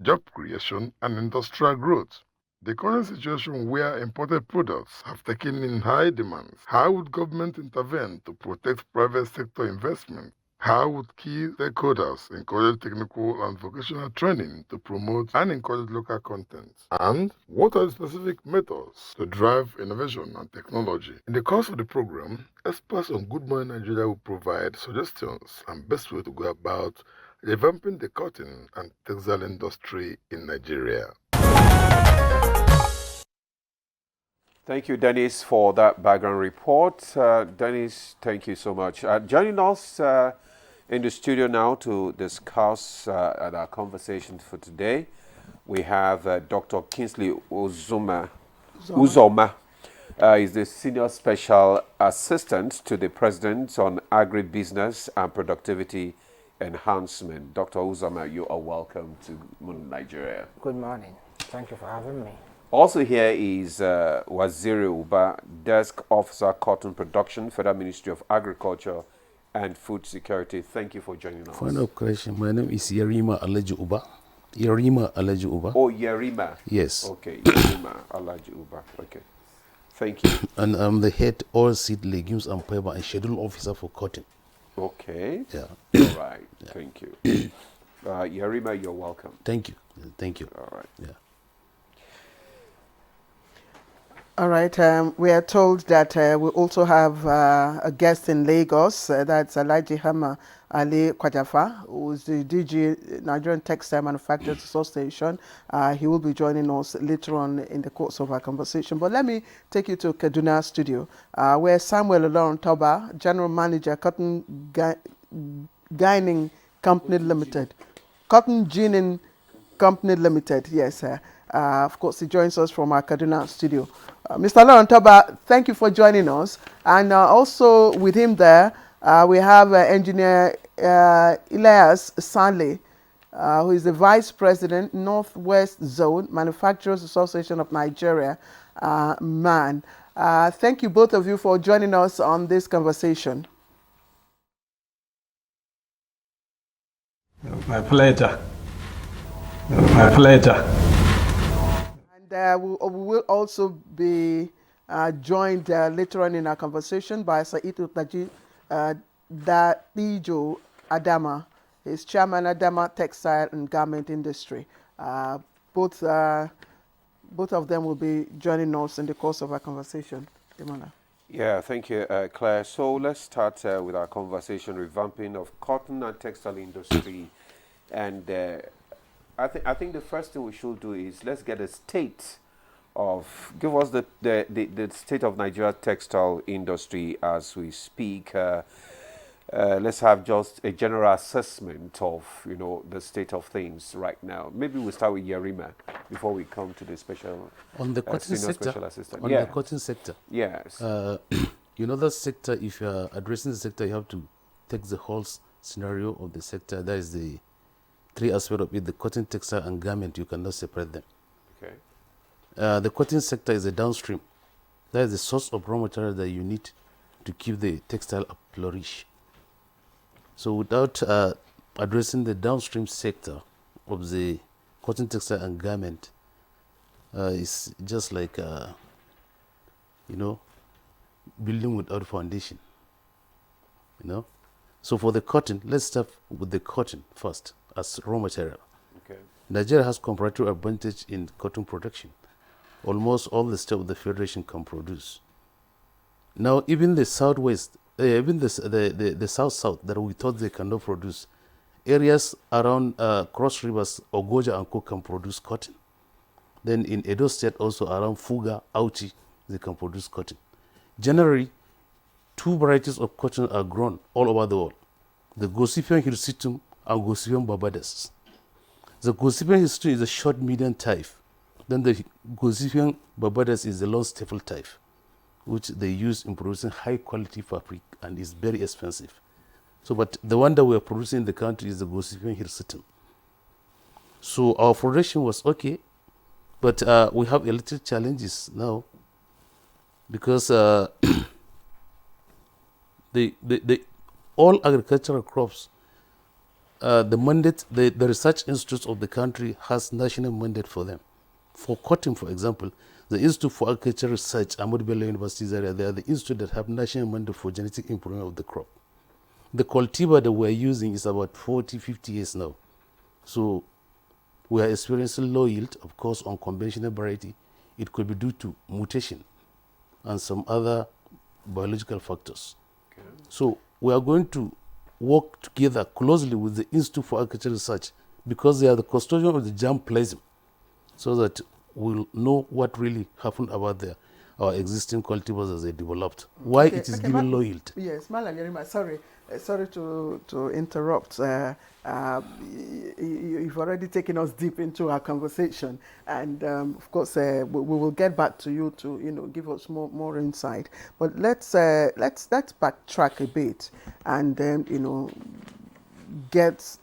job creation, and industrial growth. The current situation where imported products have taken in high demand, how would government intervene to protect private sector investment? How would key stakeholders encourage technical and vocational training to promote and encourage local content? And what are the specific methods to drive innovation and technology? In the course of the program, experts on Good Morning Nigeria will provide suggestions and best way to go about revamping the cotton and textile industry in Nigeria. Thank you, Dennis, for that background report. Dennis, thank you so much. Joining us in the studio now to discuss our conversation for today, we have Dr. Kingsley Uzoma. He's the Senior Special Assistant to the President on Agribusiness and Productivity Enhancement. Dr. Uzoma, you are welcome to Moon Nigeria. Good morning. Thank you for having me. Also here is Waziri Uba, Desk Officer Cotton Production, Federal Ministry of Agriculture and Food Security. Thank you for joining us. Final question. My name is Yerima Aleji Uba. Yerima Aleji Uba. Oh, Yerima. Yes. Okay, Yerima Aleji Uba. Okay. Thank you. And I'm the head oilseed, legumes and fiber and schedule officer for cotton. Okay. Yeah. All right. Yeah. Thank you. Yerima, you're welcome. Thank you. Thank you. All right. Yeah. All right, we are told that we also have a guest in Lagos, that's Alhaji Hama Ali Kwajafa, who is the DG Nigerian Textile Manufacturers Association. He will be joining us later on in the course of our conversation. But let me take you to Kaduna studio, where Samuel Oloron Toba, General Manager, Cotton Ginning Company Limited. Cotton Ginning Company Limited, yes, sir. Of course, he joins us from our Kaduna studio. Mr. Oloron Toba, thank you for joining us. And also with him there, we have Engineer Elias Sanley, who is the Vice President, Northwest Zone, Manufacturers Association of Nigeria, MAN. Thank you, both of you, for joining us on this conversation. My pleasure. My pleasure. And we will also be joined later on in our conversation by Sir Itotaji Datijo Adama. He's chairman Adama Textile and Garment Industry. Both of them will be joining us in the course of our conversation. Demola. Yeah, thank you, Claire. So let's start with our conversation, revamping of cotton and textile industry. And I think the first thing we should do is let's get a state of, give us the state of Nigeria textile industry as we speak. Let's have just a general assessment of, the state of things right now. Maybe we'll start with Yerima before we come to the special on the cotton sector. Special assistant. On the cotton sector. Yes. That sector, if you are addressing the sector, you have to take the whole scenario of the sector. That is the three aspects of it: the cotton, textile, and garment. You cannot separate them. Okay. The cotton sector is a downstream. That is the source of raw material that you need to keep the textile flourish. So without addressing the downstream sector of the cotton, textile, and garment, it's just like, building without foundation. So for the cotton, let's start with the cotton first as raw material. Okay. Nigeria has comparative advantage in cotton production. Almost all the states of the federation can produce. Now, even the southwest, even the south that we thought they cannot produce, areas around Cross Rivers, Ogoja and Co can produce cotton. Then in Edo State, also around Fuga, Auchi, they can produce cotton. Generally, two varieties of cotton are grown all over the world: the Gossypium hirsutum and Gossypium barbadensis. The Gossypium hirsutum is a short medium type. Then the Gossypium barbadensis is the long staple type, which they use in producing high quality fabric and is very expensive. So, but the one that we are producing in the country is the Gossypium hirsutum. So our production was okay, but we have a little challenges now because all agricultural crops, the mandate, the research institutes of the country has national mandate for them. For cotton, for example, the Institute for Agricultural Research, Ahmadu Bello University's area, they are the institute that have national mandate for genetic improvement of the crop. The cultivar that we are using is about 40, 50 years now. So we are experiencing low yield, of course, on conventional variety. It could be due to mutation and some other biological factors. Okay. So we are going to work together closely with the Institute for Agricultural Research because they are the custodian of the germplasm, so that we'll know what really happened about our existing cultivars as they developed. Why it is given low yield. Yes, Malam Yerima, sorry to interrupt. You've already taken us deep into our conversation, and of course we will get back to you to give us more insight. But let's backtrack a bit and then get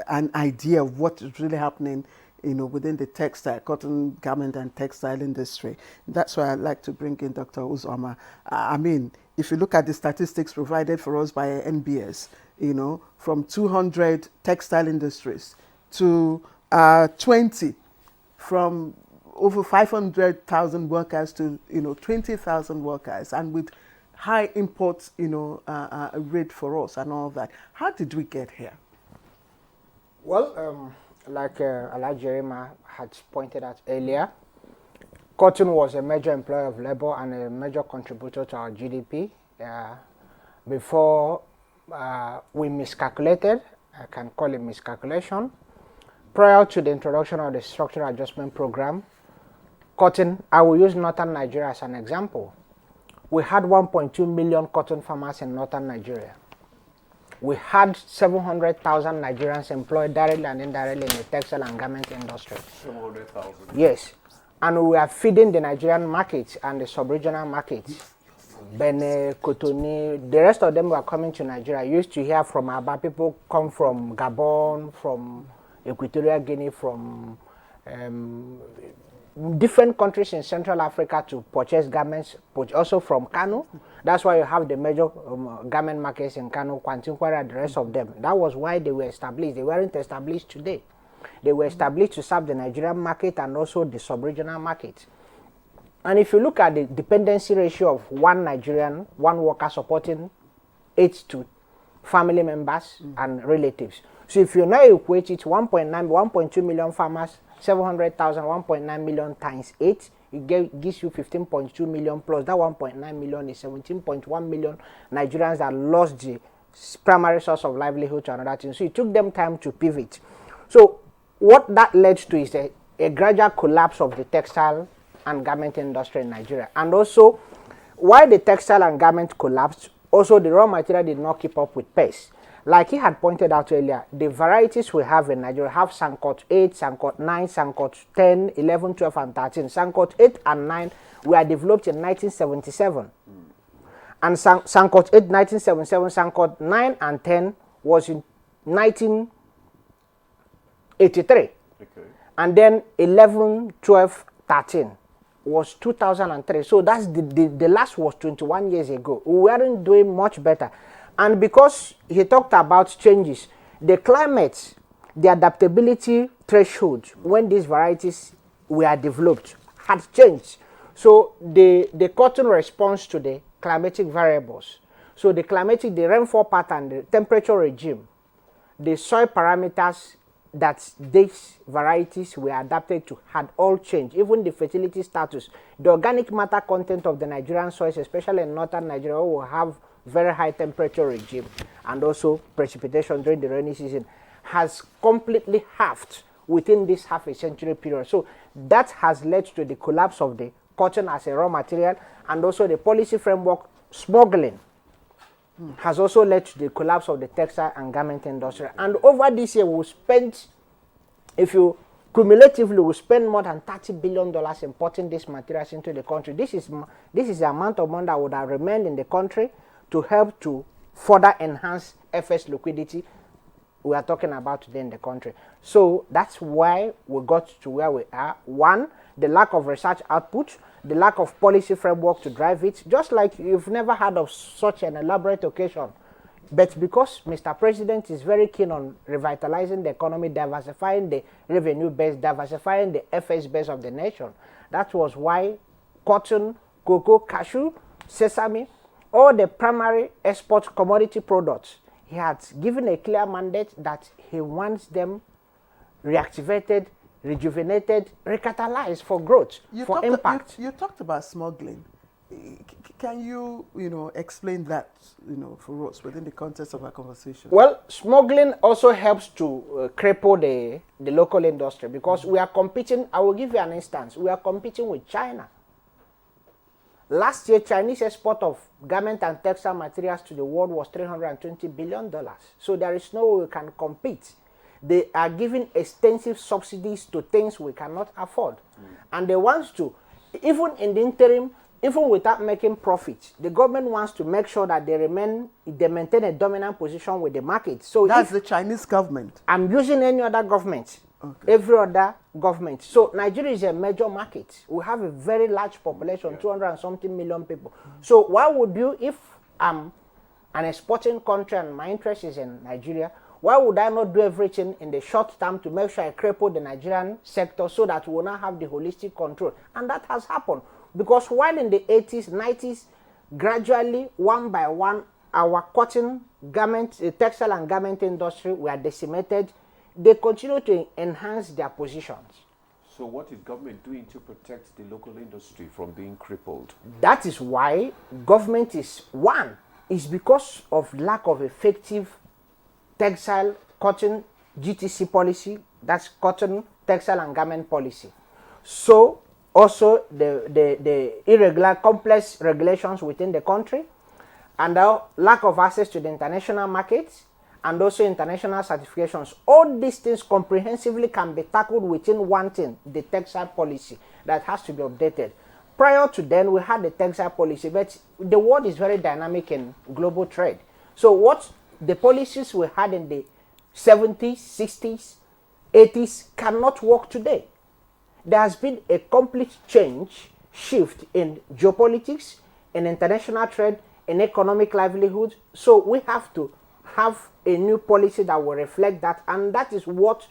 an idea of what is really happening within the textile, cotton, garment, and textile industry. That's why I'd like to bring in Dr. Uzoma. I mean, if you look at the statistics provided for us by NBS, from 200 textile industries to 20, from over 500,000 workers to 20,000 workers, and with high imports rate for us and all that. How did we get here? Well, like Alhaji Yerima had pointed out earlier, cotton was a major employer of labor and a major contributor to our GDP. Before we miscalculated, I can call it miscalculation. Prior to the introduction of the structural adjustment program, cotton, I will use northern Nigeria as an example. We had 1.2 million cotton farmers in northern Nigeria. We had 700,000 Nigerians employed directly and indirectly in the textile and garment industry. 700,000? Yes. And we are feeding the Nigerian markets and the sub-regional markets. Benin, Cotonou, the rest of them were coming to Nigeria. I used to hear from Aba, people come from Gabon, from Equatorial Guinea, from different countries in Central Africa to purchase garments, also from Kano. That's why you have the major garment markets in Kano, Kwantinkwara, and the rest of them. That was why they were established. They weren't established today. They were established to serve the Nigerian market and also the sub-regional market. And if you look at the dependency ratio of one Nigerian, one worker supporting 8 to family members and relatives. So if you now equate it, 1.2 million farmers, 700,000, 1.9 million times 8, it gives you 15.2 million plus that 1.9 million is 17.1 million Nigerians that lost the primary source of livelihood to another thing. So it took them time to pivot. So what that led to is a gradual collapse of the textile and garment industry in Nigeria. And also, why the textile and garment collapsed, also the raw material did not keep up with pace. Like he had pointed out earlier, the varieties we have in Nigeria have Sankot 8, Sankot 9, Sankot 10, 11, 12, and 13. Sankot 8 and 9 were developed in 1977. And Sankot 8, 1977, Sankot 9 and 10 was in 1983. Okay. And then 11, 12, 13 was 2003. So that's the last was 21 years ago. We weren't doing much better. And because he talked about changes, the climate, the adaptability threshold when these varieties were developed had changed. So the cotton responds to the climatic variables. So the rainfall pattern, the temperature regime, the soil parameters that these varieties were adapted to had all changed. Even the fertility status, the organic matter content of the Nigerian soils, especially in northern Nigeria, will have very high temperature regime and also precipitation during the rainy season has completely halved within this half a century period. So that has led to the collapse of the cotton as a raw material, and also the policy framework smuggling has also led to the collapse of the textile and garment industry. And over this year, we spent, if you cumulatively, we spend more than $30 billion importing these materials into the country. This is the amount of money that would have remained in the country to help to further enhance FS liquidity we are talking about today in the country. So that's why we got to where we are. One, the lack of research output, the lack of policy framework to drive it, just like you've never heard of such an elaborate occasion. But because Mr. President is very keen on revitalizing the economy, diversifying the revenue base, diversifying the FS base of the nation, that was why cotton, cocoa, cashew, sesame, all the primary export commodity products, he had given a clear mandate that he wants them reactivated, rejuvenated, recatalyzed for growth, for impact. You talked about smuggling. Can you, explain that, for us within the context of our conversation? Well, smuggling also helps to cripple the local industry because we are competing. I will give you an instance. We are competing with China. Last year, Chinese export of garment and textile materials to the world was $320 billion. So there is no way we can compete. They are giving extensive subsidies to things we cannot afford. And they want to, even in the interim, even without making profit, the government wants to make sure that they maintain a dominant position with the market. So that's the Chinese government. I'm using any other government. Okay. Every other government. So Nigeria is a major market. We have a very large population, 200 and something million people. So why would you, if I'm an exporting country and my interest is in Nigeria, why would I not do everything in the short term to make sure I cripple the Nigerian sector so that we will not have the holistic control? And that has happened. Because while in the 80s, 90s, gradually, one by one, our cotton, garment, textile and garment industry were decimated, they continue to enhance their positions. So what is government doing to protect the local industry from being crippled? That is why government is because of lack of effective textile, cotton, GTC policy, that's cotton, textile and garment policy. So also the irregular, complex regulations within the country, and the lack of access to the international markets, and also international certifications. All these things comprehensively can be tackled within one thing, the textile policy that has to be updated. Prior to then, we had the textile policy, but the world is very dynamic in global trade. So what the policies we had in the 70s, 60s, 80s cannot work today. there has been a complete shift in geopolitics, in international trade, in economic livelihood. So we have to have a new policy that will reflect that, and that is what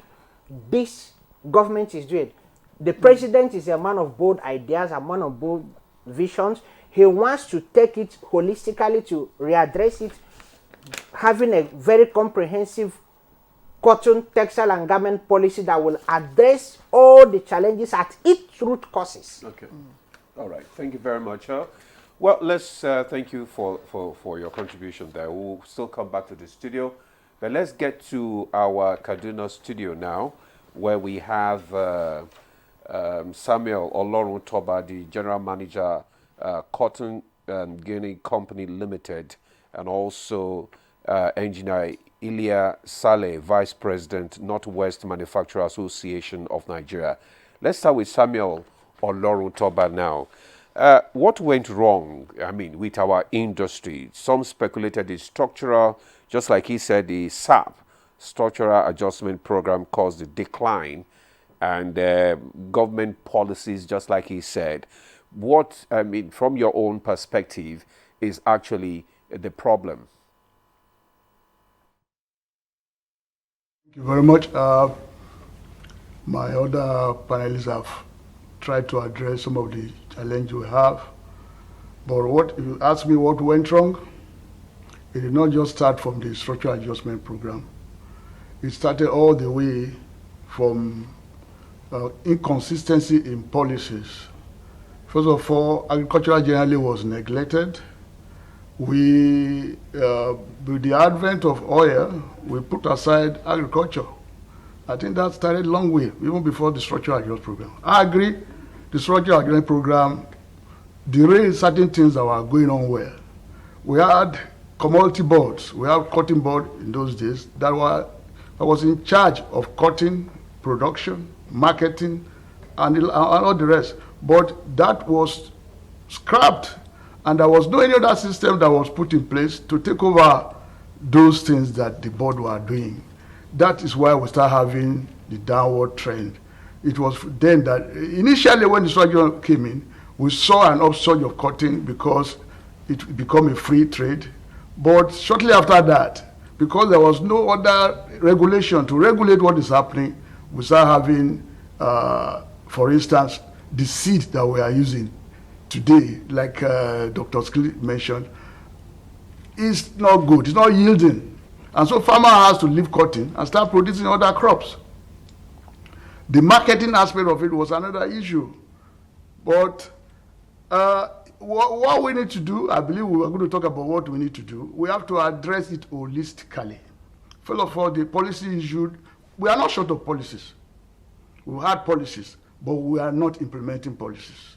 this government is doing. The president is a man of bold ideas, a man of bold visions. He wants to take it holistically to readdress it, having a very comprehensive cotton, textile, and garment policy that will address all the challenges at its root causes. Okay. All right. Thank you very much. Well, let's thank you for your contribution there. We'll still come back to the studio, but let's get to our Kaduna studio now, where we have Samuel Olorun Toba, the General Manager, Cotton and Guinea Company Limited, and also Engineer Ilya Saleh, Vice President, Northwest Manufacturer Association of Nigeria. Let's start with Samuel Olorun Toba now. What went wrong, with our industry? Some speculated it's structural, just like he said, the SAP, Structural Adjustment Program, caused the decline, and government policies, just like he said. What, from your own perspective, is actually the problem? Thank you very much. My other panelists have tried to address some of the challenges we have. But if you ask me what went wrong, it did not just start from the Structural Adjustment Program. It started all the way from inconsistency in policies. First of all, agriculture generally was neglected. With the advent of oil, we put aside agriculture. I think that started a long way, even before the Structural Adjustment Program. I agree, the Structural Adjustment Program derailed certain things that were going on well. We had commodity boards, we had cotton board in those days that was in charge of cotton production, marketing, and all the rest. But that was scrapped, and there was no any other system that was put in place to take over those things that the board were doing. That is why we start having the downward trend. It was then that initially when the structure came in, we saw an upsurge of cotton because it became a free trade. But shortly after that, because there was no other regulation to regulate what is happening, we start having, for instance, the seed that we are using today, like Dr. Skilly mentioned, is not good, it's not yielding. And so farmer has to leave cotton and start producing other crops. The marketing aspect of it was another issue. But what we need to do, I believe we are going to talk about what we need to do. We have to address it holistically. First of all, the policy issued, we are not short of policies. We had policies, but we are not implementing policies.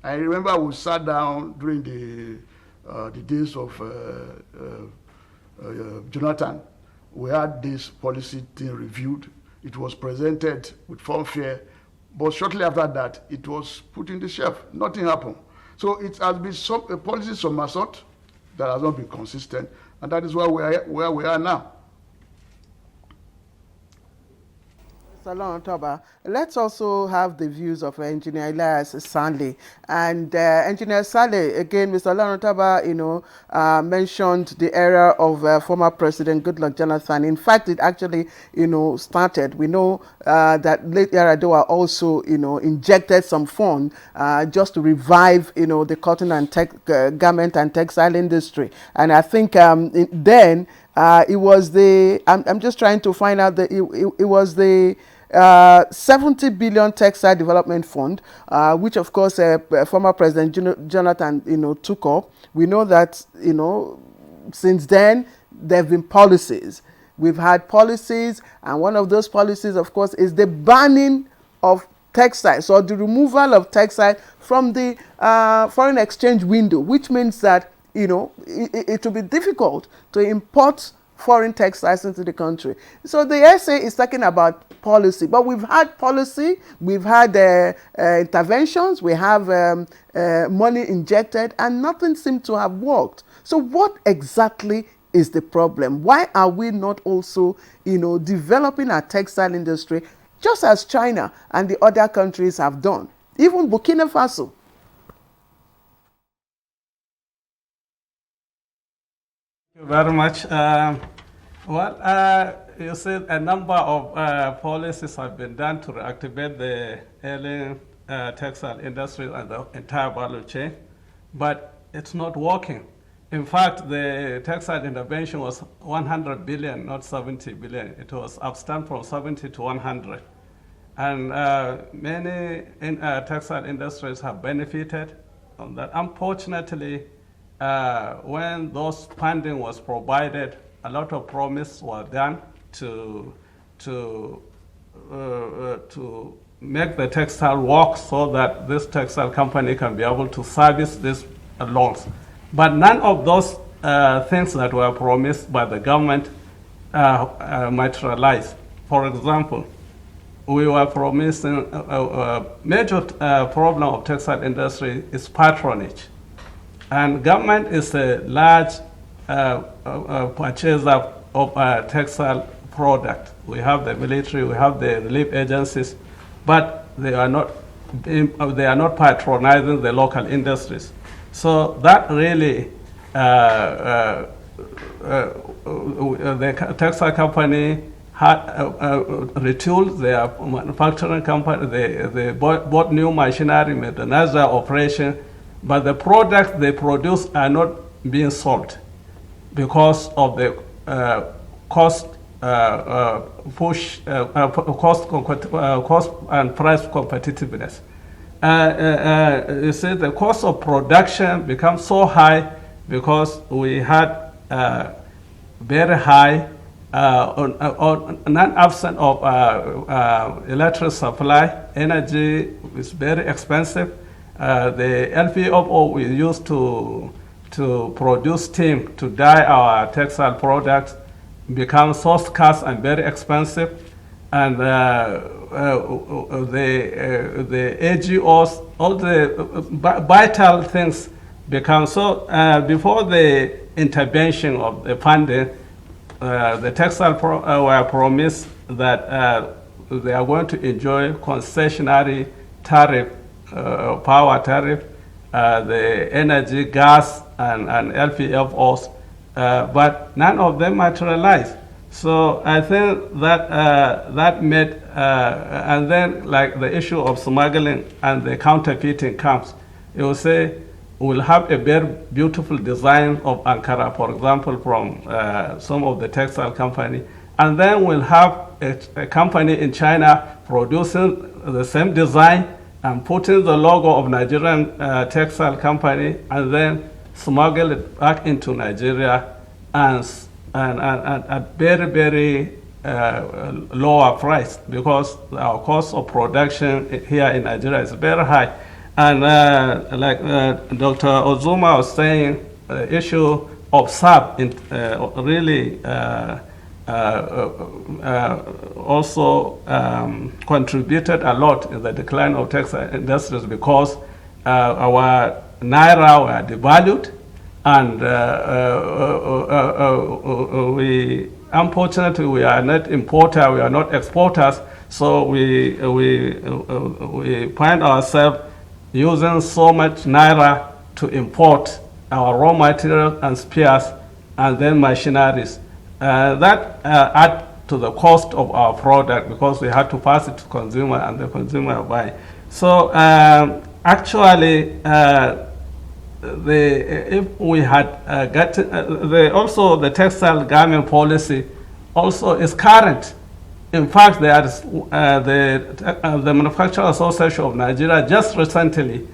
I remember we sat down during the days of Jonathan. We had this policy thing reviewed. It was presented with fanfare, but shortly after that, it was put in the shelf. Nothing happened. So it has been a policy somersault that has not been consistent, and that is where we are now. Salon Toba. Let's also have the views of Engineer Elias Saleh. And Engineer Saleh, again, Mr. Salon Toba, mentioned the era of former President Goodluck Jonathan. In fact, it actually, started. We know that late Yar'Adua also, injected some funds just to revive, the cotton and garment and textile industry. And I think then it was the, I'm just trying to find out that it was the 70 billion Textile Development Fund, which of course former President Jonathan, took up. We know that, since then there have been policies. We've had policies, and one of those policies, of course, is the banning of textiles, or the removal of textile from the foreign exchange window, which means that, it will be difficult to import foreign textiles into the country. So the essay is talking about policy, but we've had policy, we've had interventions, we have money injected, and nothing seems to have worked. So what exactly is the problem? Why are we not also, developing our textile industry, just as China and the other countries have done, even Burkina Faso. Thank you very much. You said a number of policies have been done to reactivate the ailing textile industry and the entire value chain, but it's not working. In fact, the textile intervention was 100 billion, not 70 billion. It was upstand from 70 to 100. And many textile industries have benefited from that. Unfortunately, when those funding was provided, a lot of promise were done to make the textile work so that this textile company can be able to service these loans. But none of those things that were promised by the government materialized. For example, we were promising a major problem of textile industry is patronage. And government is a large purchaser of textile product. We have the military, we have the relief agencies, but they are not patronizing the local industries. So that really, the textile company had retooled their manufacturing company, they bought new machinery, modernized their operation, but the products they produce are not being sold because of the cost and price competitiveness. You see, the cost of production becomes so high because we had very high, non-absent of electric supply. Energy is very expensive. The LPO we used to produce steam to dye our textile products becomes so scarce and very expensive. And the AGOs, all the vital things become so. Before the intervention of the funding, the textile were promised that they are going to enjoy concessionary tariff, power tariff, the energy, gas, and LPFOs, but none of them materialized. So I think that that made, and then like the issue of smuggling and the counterfeiting comes. You will say, we'll have a very beautiful design of Ankara, for example, from some of the textile company, and then we'll have a company in China producing the same design and putting the logo of Nigerian textile company, and then smuggle it back into Nigeria and at very, very lower price, because our cost of production here in Nigeria is very high. And like Dr. Ozuma was saying, the issue of SAP really also contributed a lot in the decline of textile industries, because our naira were devalued, and unfortunately we are not importers, we are not exporters, so we find ourselves using so much naira to import our raw material and spares and then machineries. That add to the cost of our product, because we had to pass it to consumer and the consumer buy. So actually, if we had also the textile garment policy also is current. In fact, there is the Manufacturing Association of Nigeria just recently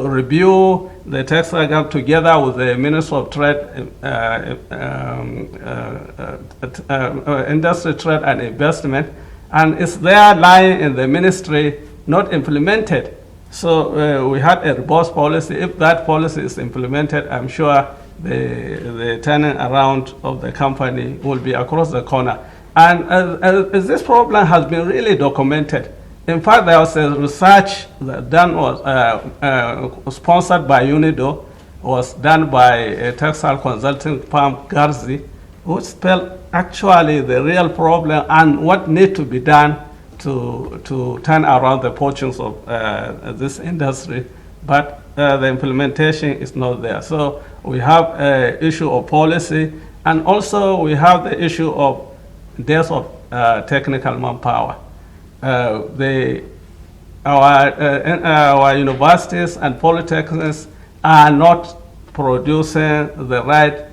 review the textile garment together with the Minister of Trade, Industry, Trade and Investment, and it's there lying in the ministry, not implemented. So we had a robust policy. If that policy is implemented, I'm sure the turning around of the company will be across the corner. And this problem has been really documented. In fact, there was a research that was sponsored by UNIDO, was done by a textile consulting firm, Garzi, who spell actually the real problem and what need to be done to turn around the fortunes of this industry, but the implementation is not there. So we have an issue of policy, and also we have the issue of dearth of technical manpower. Our universities and polytechnics are not producing the right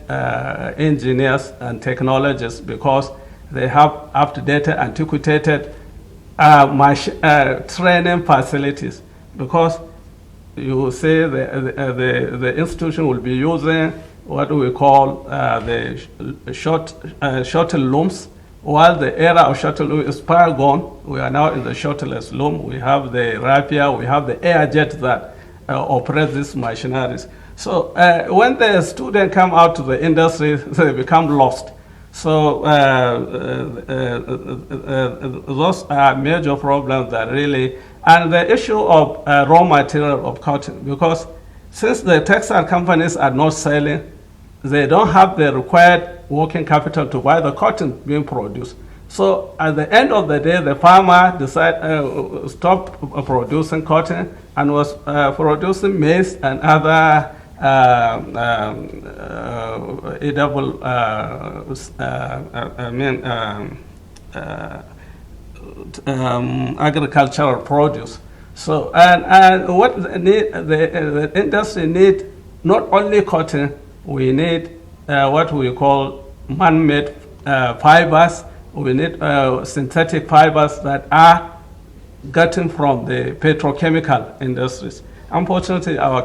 engineers and technologists because they have up-to-date, antiquated training facilities. Because you say the institution will be using what we call the shuttle looms. While the era of shuttle loom is far gone, we are now in the shuttleless loom. We have the rapier, we have the air jet that operate these machineries. So when the students come out to the industry, they become lost. So those are major problems that really, and the issue of raw material of cotton, because since the textile companies are not selling, they don't have the required working capital to buy the cotton being produced. So at the end of the day, the farmer decided stop producing cotton and was producing maize and other edible, agricultural produce. So and what the industry need not only cotton, we need what we call man-made fibers. We need synthetic fibers that are gotten from the petrochemical industries. Unfortunately, our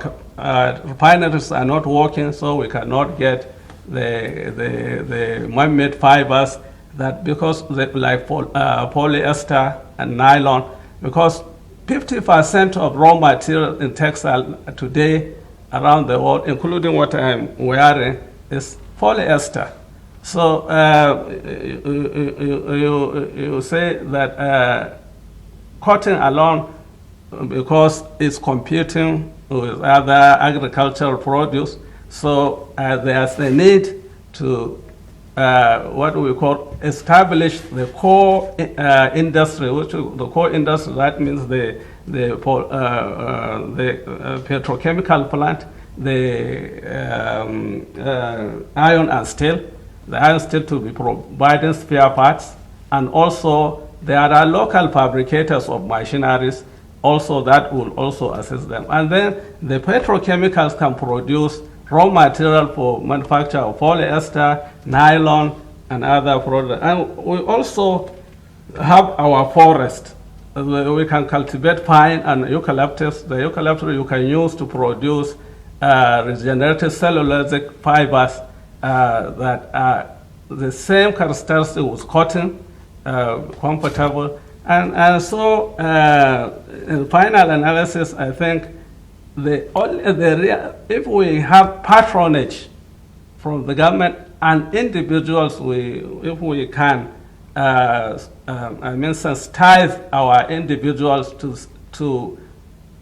refineries are not working, so we cannot get the man-made fibers that, because like polyester and nylon, because 50% of raw material in textile today around the world, including what I'm wearing, is polyester. So you say that cotton alone, because it's competing with other agricultural produce, so there's a need to what we call establish the core industry, which the core industry, that means the petrochemical plant, the iron and steel, the iron steel to be providing spare parts, and also there are local fabricators of machineries also that will also assist them. And then the petrochemicals can produce raw material for manufacture of polyester, nylon, and other products. And we also have our forest. We can cultivate pine and eucalyptus. The eucalyptus you can use to produce regenerative cellulosic fibers that are the same characteristic with cotton, comfortable. And so in final analysis, I think if we have patronage from the government and individuals, if we can sensitize our individuals to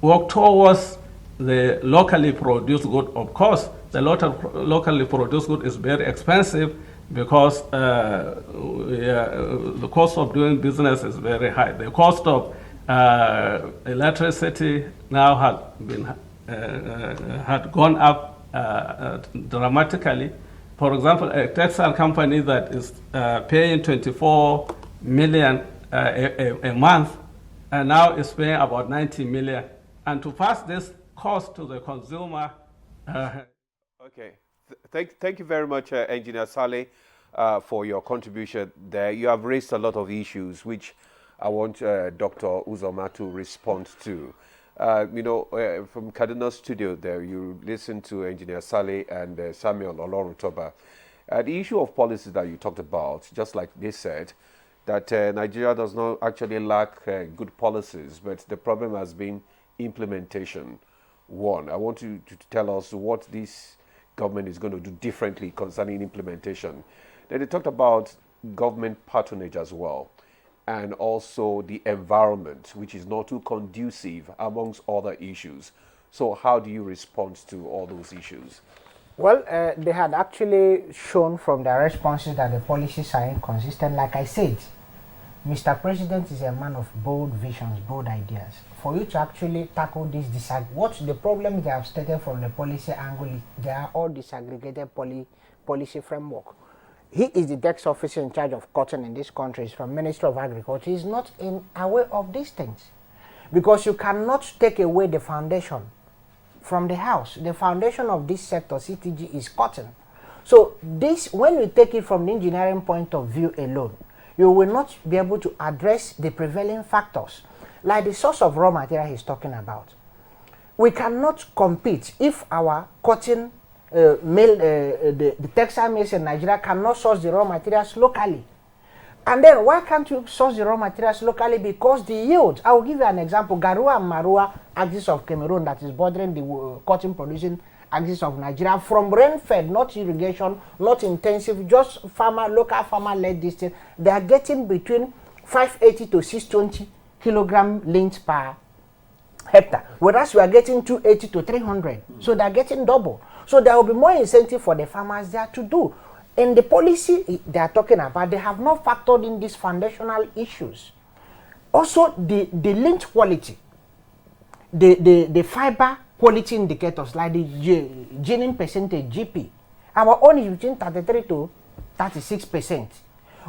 work towards the locally produced good. Of course, the locally produced good is very expensive because the cost of doing business is very high. The cost of electricity now had gone up dramatically. For example, a textile company that is paying 24 million a month, and now is paying about 90 million. And to pass this cost to the consumer. Okay. Thank you very much, Engineer Saleh, for your contribution there. You have raised a lot of issues which I want Dr. Uzoma to respond to. From Kaduna studio there, you listen to Engineer Saleh and Samuel Olorutoba. The issue of policies that you talked about, just like they said, that Nigeria does not actually lack good policies, but the problem has been implementation. One, I want you to tell us what this government is going to do differently concerning implementation. Then they talked about government patronage as well, and also the environment, which is not too conducive, amongst other issues. So how do you respond to all those issues? Well, they had actually shown from their responses that the policies are inconsistent. Like I said, Mr. President is a man of bold visions, bold ideas. For you to actually tackle this, what the problem they have stated from the policy angle is they are all disaggregated policy framework. He is the desk officer in charge of cotton in this country. He's from Ministry of Agriculture. He's not aware of these things. Because you cannot take away the foundation from the house. The foundation of this sector, CTG, is cotton. So this, when you take it from the engineering point of view alone, you will not be able to address the prevailing factors, like the source of raw material he's talking about. We cannot compete if our cotton the textile mills in Nigeria cannot source the raw materials locally. And then why can't you source the raw materials locally? Because the yield, I will give you an example. Garua and Marua axis of Cameroon that is bordering the cotton producing axis of Nigeria, from rain-fed, not irrigation, not intensive, just local farmer led this thing, they are getting between 580 to 620 kilogram length per hectare, whereas we are getting 280 to 300. So they are getting double. So there will be more incentive for the farmers there to do. In the policy they are talking about, they have not factored in these foundational issues. Also, the lint quality, the fiber quality indicators like the ginning percentage, GP, our own is between 33 to 36%,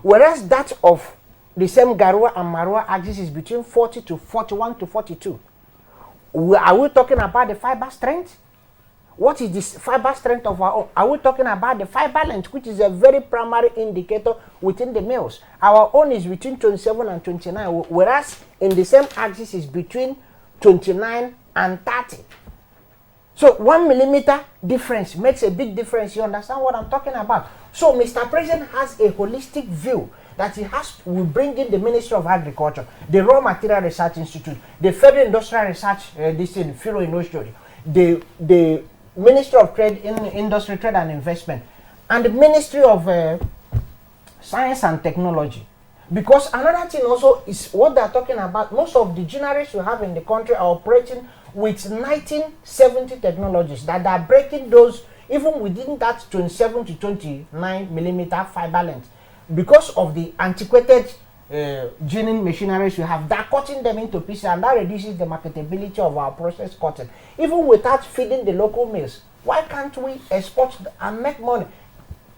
whereas that of the same Garua and Marua axis is between 40 to 41 to 42. Are we talking about the fiber strength? What is this fiber strength of our own? Are we talking about the fiber length, which is a very primary indicator within the mills? Our own is between 27 and 29, whereas in the same axis is between 29 and 30. So 1 millimeter difference makes a big difference. You understand what I'm talking about? So Mr. President has a holistic view that he will bring in the Ministry of Agriculture, the Raw Material Research Institute, the Federal Industrial Research, Filo Industry, the Ministry of Trade, Industry, Trade and Investment, and the Ministry of Science and Technology. Because another thing also is what they're talking about, most of the generations we have in the country are operating with 1970 technologies that are breaking those even within that 27 to 29 millimeter fiber length. Because of the antiquated ginning machineries we have, they're cutting them into pieces, and that reduces the marketability of our processed cotton. Even without feeding the local mills, why can't we export and make money?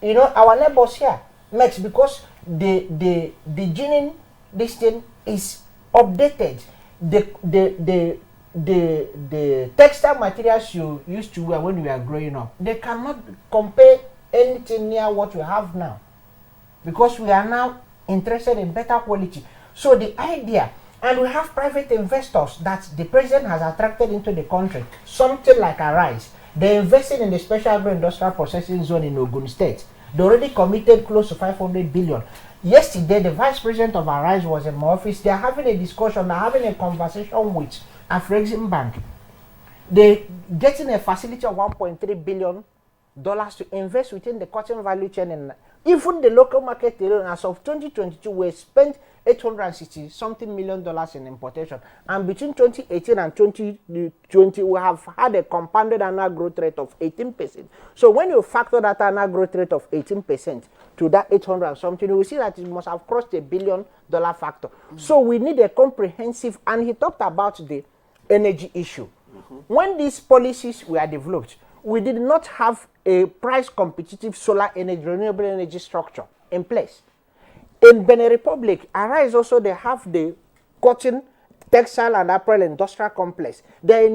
You know, our neighbors here makes, because the ginning, this thing is updated. The textile materials you used to wear when you were growing up, they cannot compare anything near what we have now, because we are now interested in better quality. So the idea, and we have private investors that the president has attracted into the country, something like Arise. They invested in the special agro-industrial processing zone in Ogun State. They already committed close to 500 billion. Yesterday, the vice president of Arise was in my office. They are having a discussion, they are having a conversation with Afrexim Bank. They're getting a facility of $1.3 billion to invest within the cotton value chain. And even the local market alone, as of 2022, we spent $860-something million in importation. And between 2018 and 2020, we have had a compounded annual growth rate of 18%. So when you factor that annual growth rate of 18% to that 800 something, you will see that it must have crossed $1 billion factor. So we need a comprehensive, and he talked about the energy issue. When these policies were developed, we did not have a price competitive solar energy, renewable energy structure in place. In Benin Republic, Arise also, they have the cotton, textile and apparel industrial complex. They're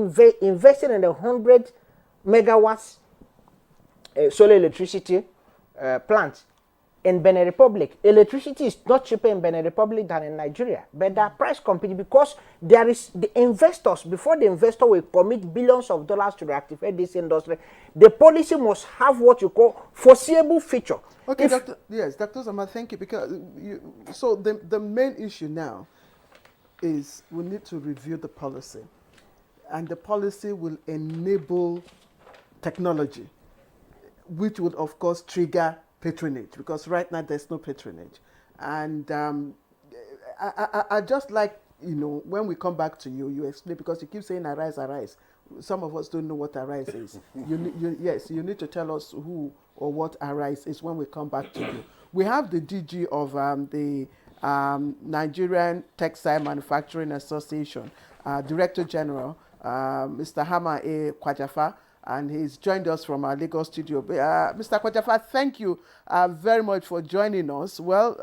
investing in 100 megawatts solar electricity plant. In Benin Republic, electricity is not cheaper in Benin Republic than in Nigeria, but they are price competitive because there is the investors. Before the investor will commit billions of dollars to reactivate this industry, the policy must have what you call foreseeable feature. Okay, Dr. Zama, thank you. Because so the main issue now is we need to review the policy, and the policy will enable technology, which would of course trigger patronage, because right now there's no patronage. And I just like, you know, when we come back to you, you explain, because you keep saying Arise, Arise. some of us don't know what Arise is. Yes, you need to tell us who or what Arise is when we come back to you. We have the DG of the Nigerian Textile Manufacturing Association, Director General, Mr. Hama A. Kwajafa, and he's joined us from our Lagos studio. Mr. Kwajafa, thank you very much for joining us. Well,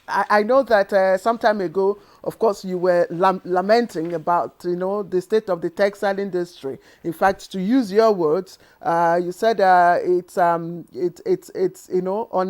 I know that some time ago, of course, you were lamenting about, the state of the textile industry. In fact, to use your words, you said it's on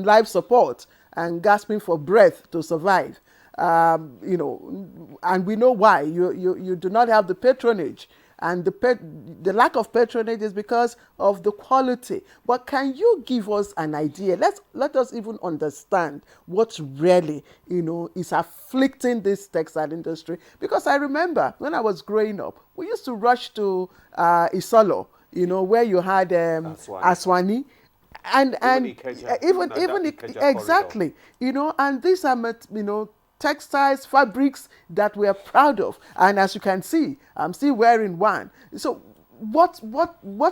life support and gasping for breath to survive. And we know why. You do not have the patronage. And the lack of patronage is because of the quality. But can you give us an idea? Let us even understand what really, is afflicting this textile industry. Because I remember when I was growing up, we used to rush to Isolo, where you had Aswani. And even exactly, and these are, textiles, fabrics that we are proud of. And as you can see, I'm still wearing one. So what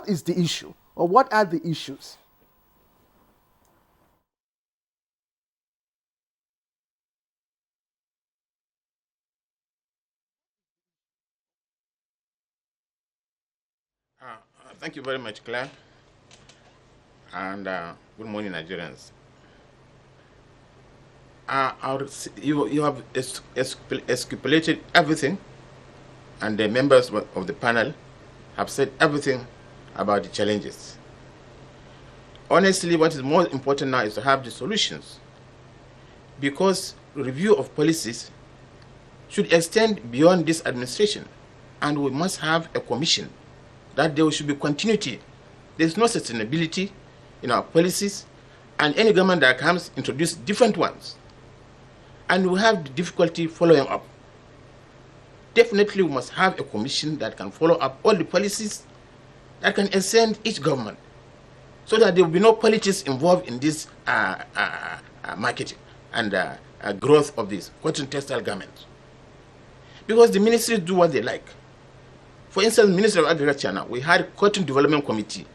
is the issue, or what are the issues? Thank you very much, Claire. And good morning, Nigerians. You have stipulated everything, and the members of the panel have said everything about the challenges. Honestly, what is more important now is to have the solutions, because review of policies should extend beyond this administration, and we must have a commission that there should be continuity. There's no sustainability in our policies, and any government that comes introduce different ones. And we have the difficulty following up. Definitely we must have a commission that can follow up all the policies that can extend each government, so that there will be no politics involved in this marketing and growth of this cotton textile garments. Because the ministries do what they like. For instance, Ministry of Agriculture now, we had a Cotton Development Committee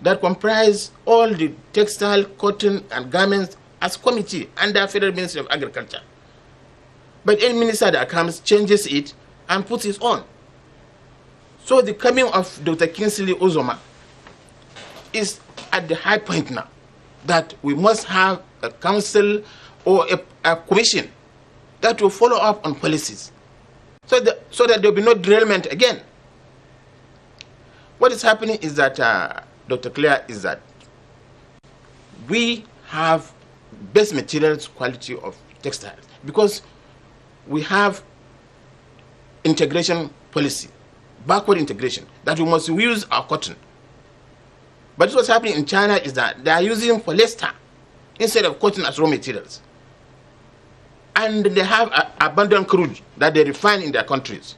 that comprised all the textile, cotton, and garments as committee under Federal Ministry of Agriculture. But any minister that comes changes it and puts it on. So the coming of Dr. Kingsley Ozoma is at the high point now, that we must have a council or a commission that will follow up on policies, so that there will be no derailment again. What is happening is that, Dr. Claire, is that we have best materials quality of textiles, because we have integration policy, backward integration, that we must use our cotton. But what's happening in China is that they are using polyester instead of cotton as raw materials. And they have abundant crude that they refine in their countries.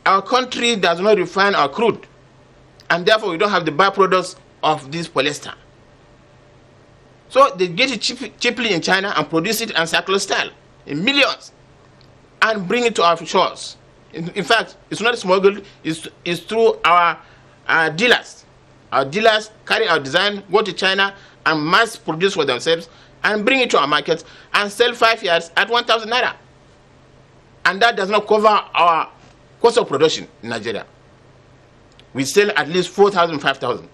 Our country does not refine our crude, and therefore we don't have the byproducts of this polyester. So they get it cheaply in China and produce it in circular style in millions and bring it to our shores. In fact, it's not smuggled, it's through our dealers. Our dealers carry our design, go to China and mass produce for themselves and bring it to our markets and sell 5 yards at 1,000 naira. And that does not cover our cost of production in Nigeria. We sell at least 4,000, 5,000.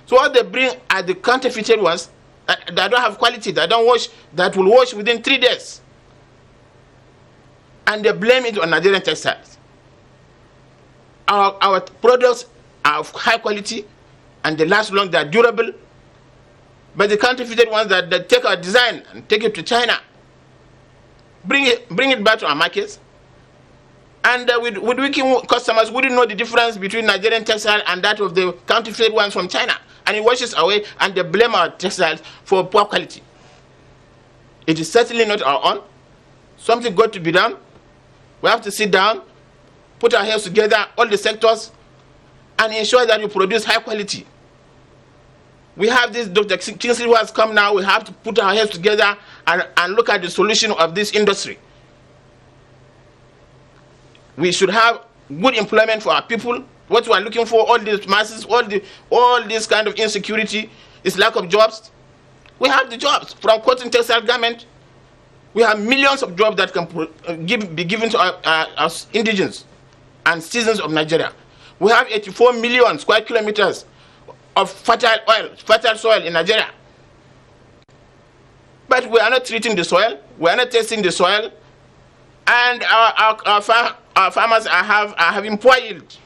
So what they bring are the counterfeited ones that don't have quality, that don't wash, that will wash within 3 days. And they blame it on Nigerian textiles. Our products are of high quality and they last long, they are durable. But the counterfeited ones that take our design and take it to China, bring it back to our markets. And with working customers, we didn't know the difference between Nigerian textile and that of the counterfeit ones from China. And it washes away, and they blame our textiles for poor quality. It is certainly not our own. Something got to be done. We have to sit down, put our heads together, all the sectors, and ensure that we produce high quality. We have this Dr. Kingsley who has come now. We have to put our heads together and look at the solution of this industry. We should have good employment for our people. What we are looking for, all these masses, all this kind of insecurity is lack of jobs. We have the jobs from cotton textile garment. We have millions of jobs that can be given to our indigenous and citizens of Nigeria. We have 84 million square kilometers of fertile soil in Nigeria. But we are not treating the soil, we are not testing the soil, and our farmers are having poor yield.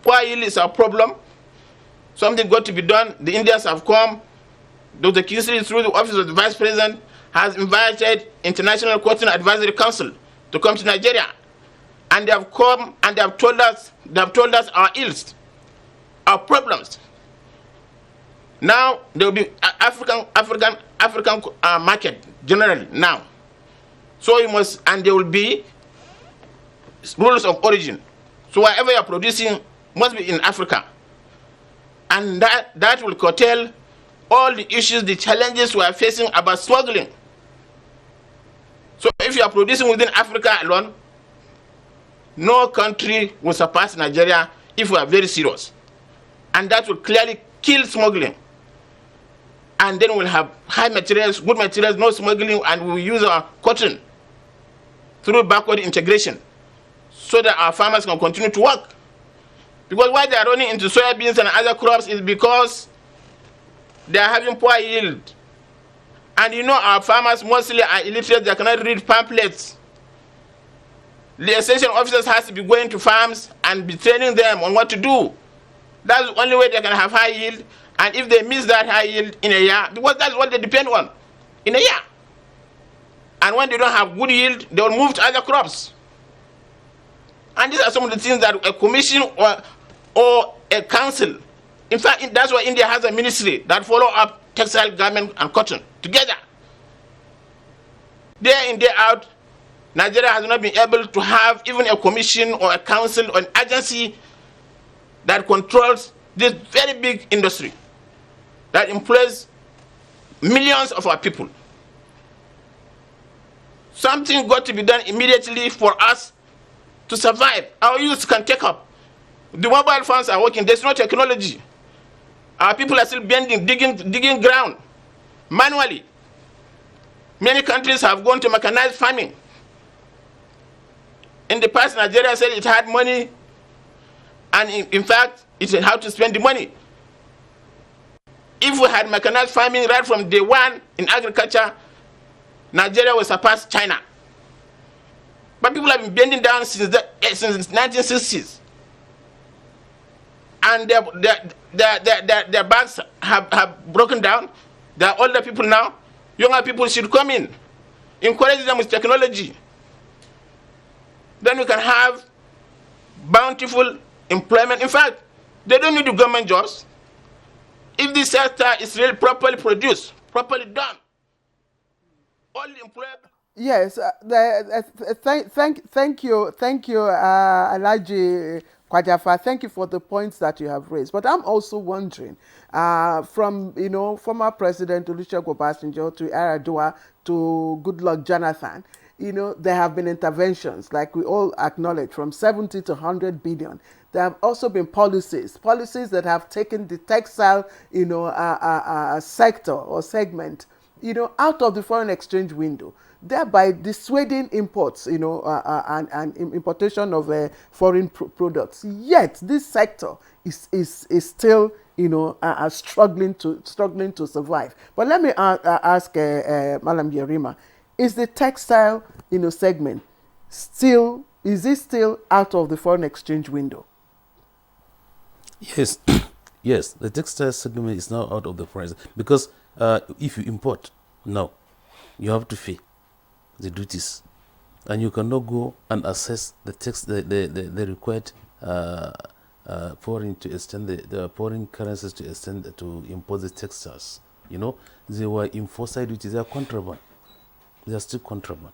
Poor yield is a problem. Something got to be done. The Indians have come. Dr. Kingsley, through the office of the Vice President, has invited International Cotton Advisory Council to come to Nigeria. And they have come and they have told us our ills, our problems. Now there will be African market generally now. So you must, and there will be rules of origin. So whatever you are producing must be in Africa. And that will curtail all the issues, the challenges we are facing about smuggling. So if you are producing within Africa alone, no country will surpass Nigeria if we are very serious. And that will clearly kill smuggling. And then we'll have high materials, good materials, no smuggling, and we'll use our cotton through backward integration so that our farmers can continue to work. Because why they are running into soybeans and other crops is because they are having poor yield. And you know our farmers mostly are illiterate, they cannot read pamphlets. The extension officers has to be going to farms and be training them on what to do. That's the only way they can have high yield. And if they miss that high yield in a year, because that's what they depend on, in a year. And when they don't have good yield, they will move to other crops. And these are some of the things that a commission or a council, in fact, that's why India has a ministry that follow up textile, garment, and cotton together. Day in, day out, Nigeria has not been able to have even a commission or a council or an agency that controls this very big industry that employs millions of our people. Something got to be done immediately for us to survive. Our youth can take up. The mobile phones are working. There's no technology. Our people are still bending, digging ground manually. Many countries have gone to mechanized farming. In the past, Nigeria said it had money, and in fact, it had how to spend the money. If we had mechanized farming right from day one in agriculture, Nigeria will surpass China. But people have been bending down since the 1960s. And their backs have broken down. They are older people now. Younger people should come in. Encourage them with technology. Then we can have bountiful employment. In fact, they don't need the government jobs. If this sector is really properly produced, properly done, all the employers. Yes, thank you, Alhaji Kwajafa. Thank you for the points that you have raised. But I'm also wondering, from former President Olusegun Obasanjo to Yar'Adua to Goodluck Jonathan, there have been interventions, like we all acknowledge, from 70 to 100 billion. There have also been policies that have taken the textile, sector or segment, out of the foreign exchange window, thereby dissuading imports, and importation of foreign products. Yet this sector is still, struggling to survive. But let me ask Madam Yerima, is the textile, segment still out of the foreign exchange window? Yes, yes. The textile segment is now out of the foreign, because if you import now, you have to pay the duties, and you cannot go and assess the required foreign to extend the foreign currencies to extend to import the textiles. They were enforced duties. They are contraband. They are still contraband.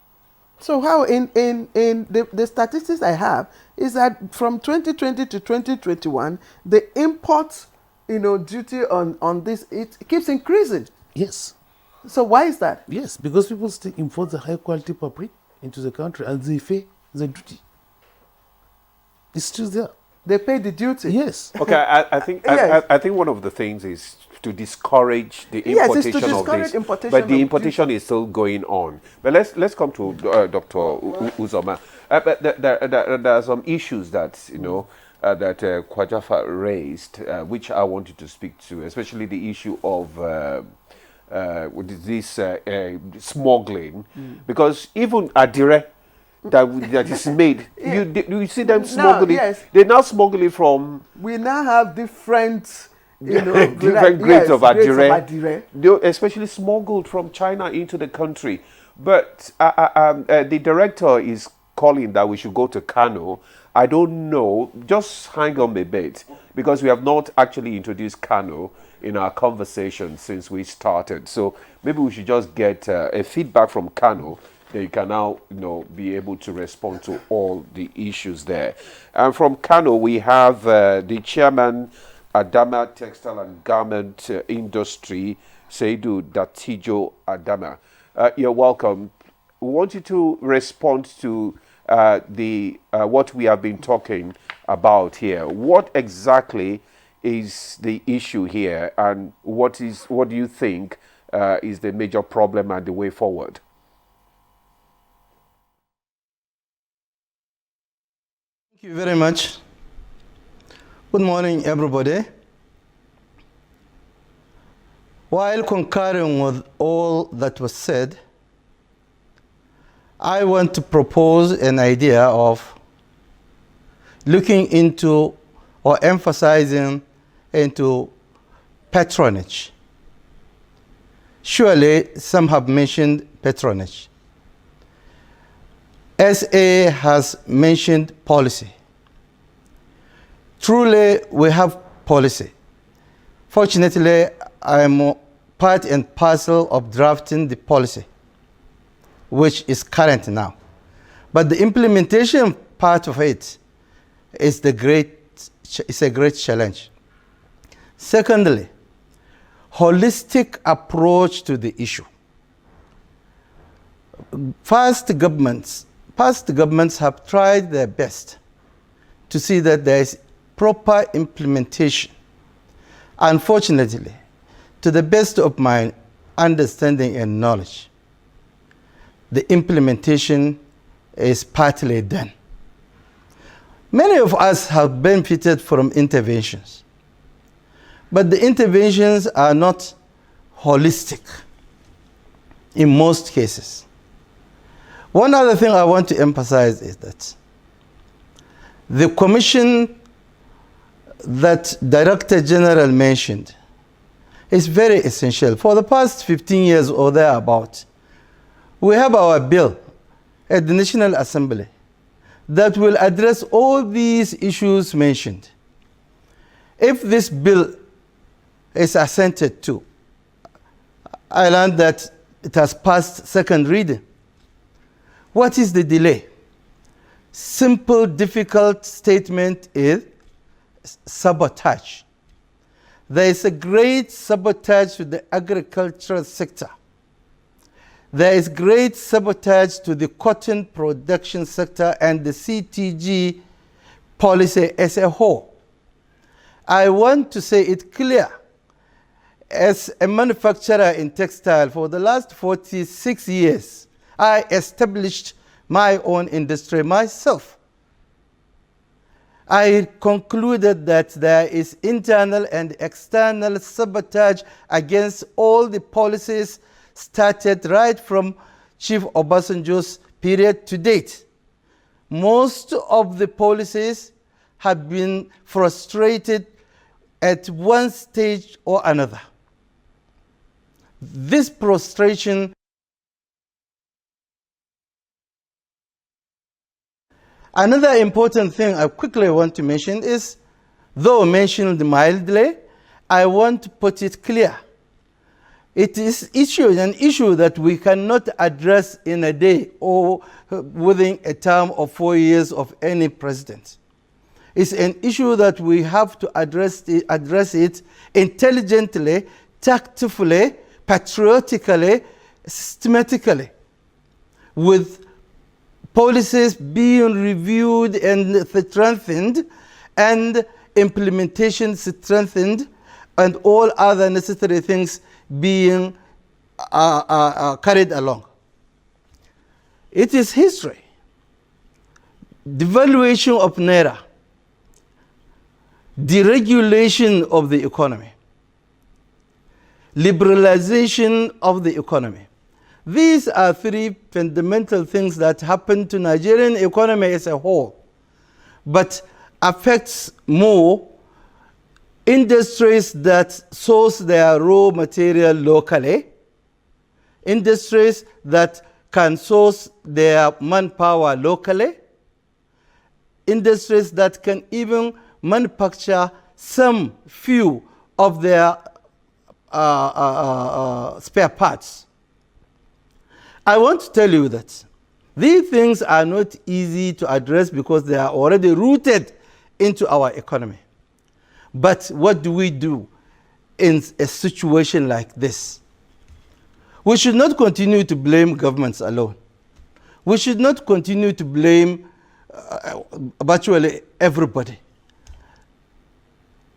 So how in the statistics I have is that from 2020 to 2021, the import duty on this, it keeps increasing. Yes. So why is that? Yes, because people still import the high quality fabric into the country and they pay the duty. It's still there. They pay the duty. Yes. Okay, I think Yes. I think one of the things is to discourage the Yes, it's to importation of discourage this, importation but the of importation is still going on. But let's come to Dr. Uzoma. But there are some issues that that Kwajafa raised, which I wanted to speak to, especially the issue of this smuggling, because even Adire that is made, you see them smuggling. Yes. They now smuggle it from. We now have different, different grades of Adire, Adire. especially smuggled from China into the country. But the director is calling that we should go to Kano. I don't know. Just hang on a bit, because we have not actually introduced Kano in our conversation since we started. So maybe we should just get a feedback from Kano. Then you can now, be able to respond to all the issues there. And from Kano, we have the chairman, Adama Textile and Garment Industry, Seidu Datijo Adama. You're welcome. We want you to respond to what we have been talking about here. What exactly is the issue here, and what do you think is the major problem and the way forward? Thank you very much. Good morning, everybody. While concurring with all that was said, I want to propose an idea of looking into or emphasizing into patronage. Surely some have mentioned patronage. SA has mentioned policy. Truly, we have policy. Fortunately, I'm part and parcel of drafting the policy, which is current now. But the implementation part of it is a great challenge. Secondly, holistic approach to the issue. Past governments have tried their best to see that there is proper implementation. Unfortunately, to the best of my understanding and knowledge, the implementation is partly done. Many of us have benefited from interventions, but the interventions are not holistic in most cases. One other thing I want to emphasize is that the commission that Director General mentioned is very essential. For the past 15 years or thereabout, we have our bill at the National Assembly that will address all these issues mentioned. If this bill is assented to, I learned that it has passed second reading. What is the delay? Simple, difficult statement is sabotage. There is a great sabotage to the agricultural sector. There is great sabotage to the cotton production sector and the CTG policy as a whole. I want to say it clear. As a manufacturer in textile for the last 46 years, I established my own industry myself. I concluded that there is internal and external sabotage against all the policies started right from Chief Obasanjo's period to date. Most of the policies have been frustrated at one stage or another. This frustration Another important thing I quickly want to mention is, though mentioned mildly, I want to put it clear. It is an issue that we cannot address in a day or within a term of 4 years of any president. It's an issue that we have to address it intelligently, tactfully, patriotically, systematically, with policies being reviewed and strengthened, and implementation strengthened, and all other necessary things being carried along. It is history. Devaluation of Naira, deregulation of the economy, liberalization of the economy. These are three fundamental things that happen to Nigerian economy as a whole, but affects more industries that source their raw material locally, industries that can source their manpower locally, industries that can even manufacture some few of their spare parts. I want to tell you that these things are not easy to address because they are already rooted into our economy. But what do we do in a situation like this? We should not continue to blame governments alone. We should not continue to blame virtually everybody.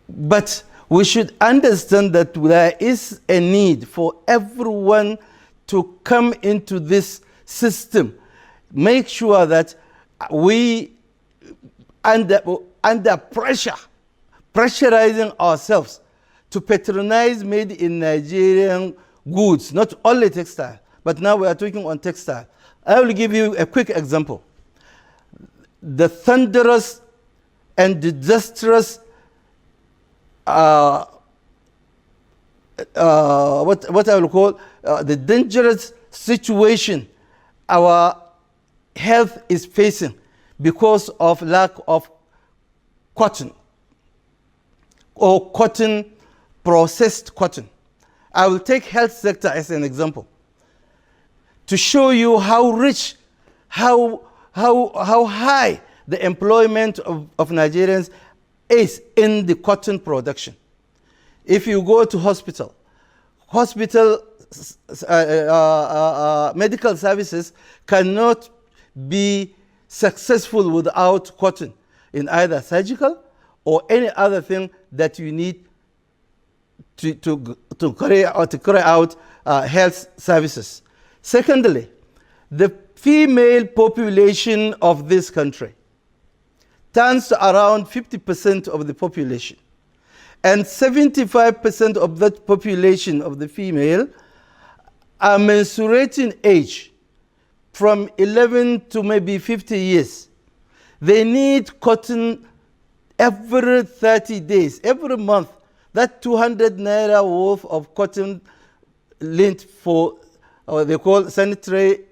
But we should understand that there is a need for everyone to come into this system. Make sure that we, under pressure, pressurizing ourselves to patronize made in Nigerian goods, not only textile, but now we are talking on textile. I will give you a quick example. The thunderous and disastrous what I will call the dangerous situation our health is facing because of lack of cotton or cotton, processed cotton. I will take health sector as an example to show you how rich, how high the employment of Nigerians is in the cotton production. If you go to hospital medical services cannot be successful without cotton in either surgical or any other thing that you need to carry out health services. Secondly, the female population of this country turns to around 50% of the population. And 75% of that population of the female are menstruating age from 11 to maybe 50 years. They need cotton every 30 days, every month. That 200 naira worth of cotton lint for what they call sanitary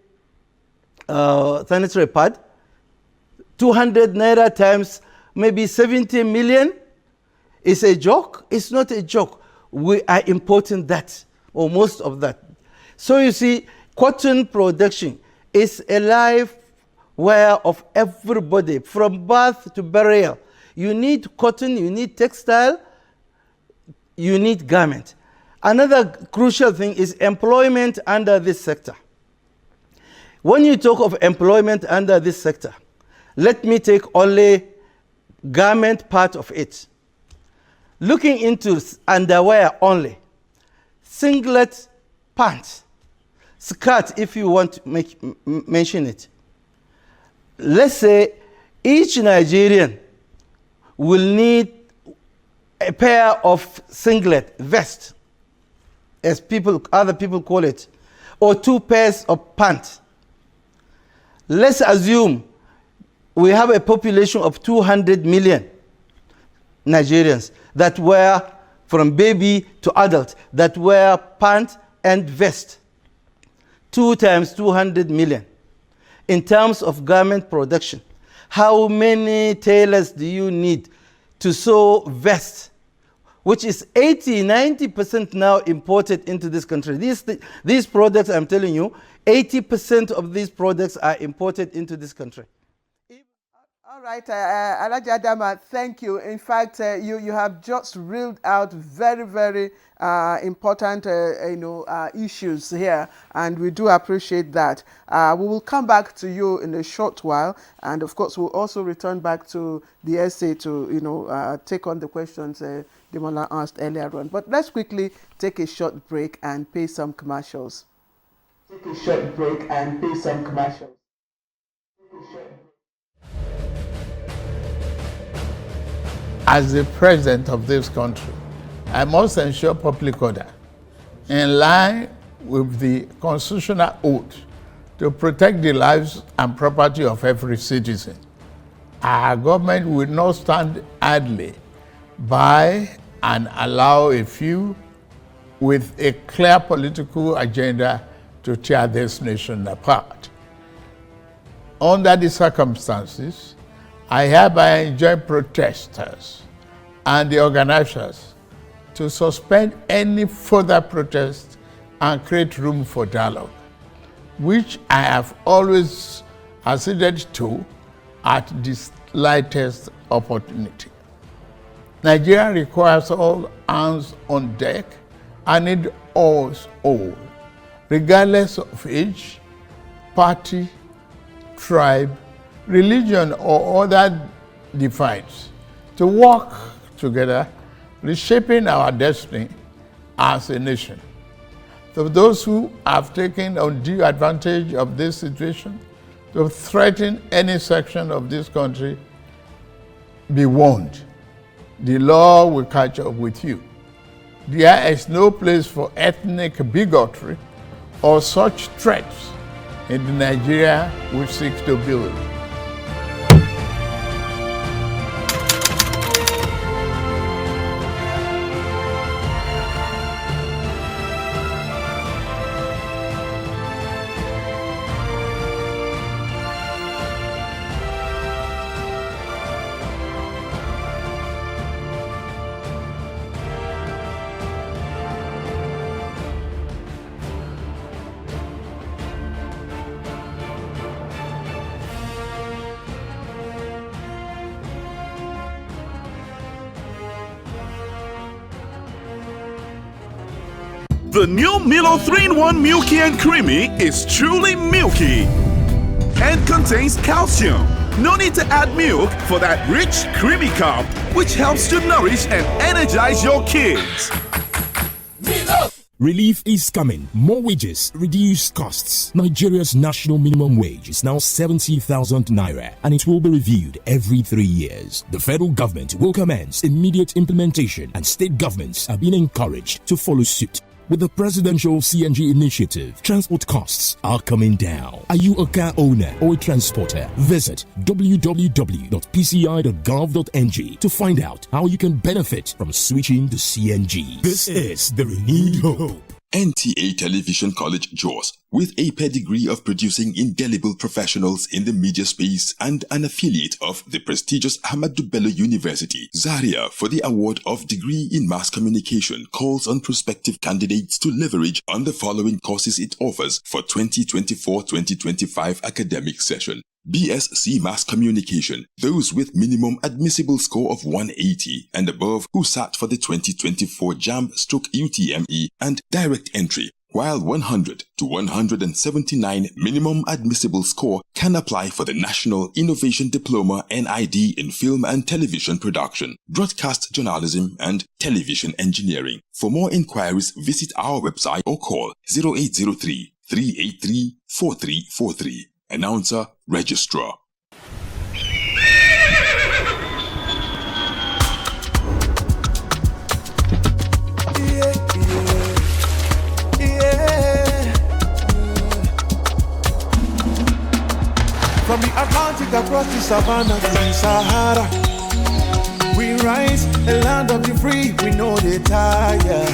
pad, 200 naira times maybe 70 million is a joke. It's not a joke. We are importing that, or most of that. So you see, cotton production is a life where of everybody, from birth to burial. You need cotton, you need textile, you need garment. Another crucial thing is employment under this sector. When you talk of employment under this sector, let me take only garment part of it. Looking into underwear only, singlet, pants, skirt, if you want to mention it. Let's say each Nigerian will need a pair of singlet, vest, as other people call it, or 2 pairs of pants. Let's assume we have a population of 200 million Nigerians that wear, from baby to adult, that wear pants and vest. 2 times 200 million. In terms of garment production, how many tailors do you need to sew vests, which is 80–90% now imported into this country? These products, I'm telling you, 80% of these products are imported into this country. All right, Alhaji Adama, thank you. In fact, you have just reeled out very, very important issues here, and we do appreciate that. We will come back to you in a short while, and of course, we'll also return back to the essay to take on the questions Demola asked earlier on. But let's quickly take a short break and pay some commercials. Take a short break and pay some commercials. As the president of this country, I must ensure public order in line with the constitutional oath to protect the lives and property of every citizen. Our government will not stand idly by and allow a few with a clear political agenda to tear this nation apart. Under the circumstances, I hereby enjoin protesters and the organizers to suspend any further protest and create room for dialogue, which I have always acceded to at the slightest opportunity. Nigeria requires all hands on deck and need us all, regardless of age, party, tribe, religion, or other divides, to work together, reshaping our destiny as a nation. To those who have taken undue advantage of this situation to threaten any section of this country, be warned. The law will catch up with you. There is no place for ethnic bigotry or such threats in the Nigeria we seek to build. The new Milo 3-in-1 Milky and Creamy is truly milky and contains calcium. No need to add milk for that rich, creamy cup, which helps to nourish and energize your kids. Milo! Relief is coming. More wages, reduced costs. Nigeria's national minimum wage is now 70,000 naira and it will be reviewed every 3 years. The federal government will commence immediate implementation and state governments are being encouraged to follow suit. With the presidential CNG initiative, transport costs are coming down. Are you a car owner or a transporter? Visit www.pci.gov.ng to find out how you can benefit from switching to CNG. This is the renewed hope. NTA Television College Jos, with a pedigree of producing indelible professionals in the media space and an affiliate of the prestigious Ahmadu Bello University, Zaria, for the award of degree in mass communication, calls on prospective candidates to leverage on the following courses it offers for 2024-2025 academic session. BSc Mass Communication, those with minimum admissible score of 180 and above who sat for the 2024 JAMB/UTME and direct entry, while 100 to 179 minimum admissible score can apply for the National Innovation Diploma NID in Film and Television Production, Broadcast Journalism and Television Engineering. For more inquiries, visit our website or call 0803 383 4343. Announcer, Registrar. From the Atlantic across the savannah to the Sahara, we rise, a land of the free, we know they tire.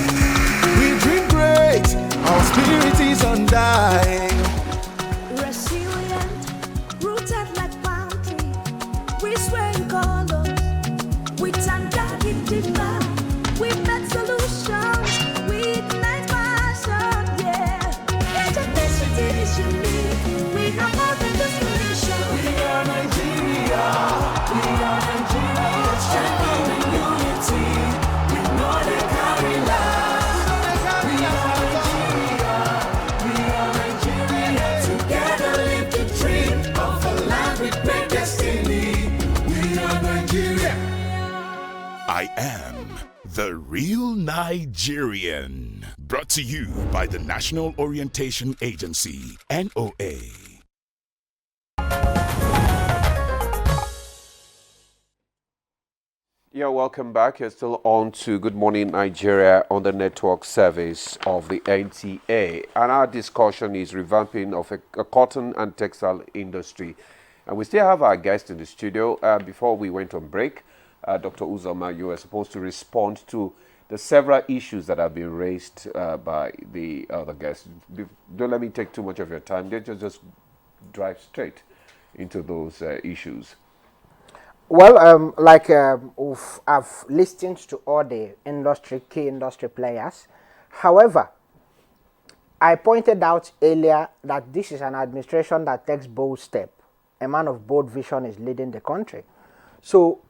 We dream great, our spirit is undying. Resilient, rooted like palm tree, we swear in colors, with undying demand. We make solutions, we ignite passion, yeah. Diversity is unique, we are more than just nation. We are Nigeria. I am the real Nigerian. Brought to you by the National Orientation Agency, NOA. Yeah, welcome back. You're still on to Good Morning Nigeria on the network service of the NTA. And our discussion is revamping of a cotton and textile industry. And we still have our guest in the studio. Before we went on break, Dr. Uzoma, you were supposed to respond to the several issues that have been raised by the other guests. Don't let me take too much of your time. Just drive straight into those issues. Well, I've listened to all the key industry players. However, I pointed out earlier that this is an administration that takes bold step. A man of bold vision is leading the country. So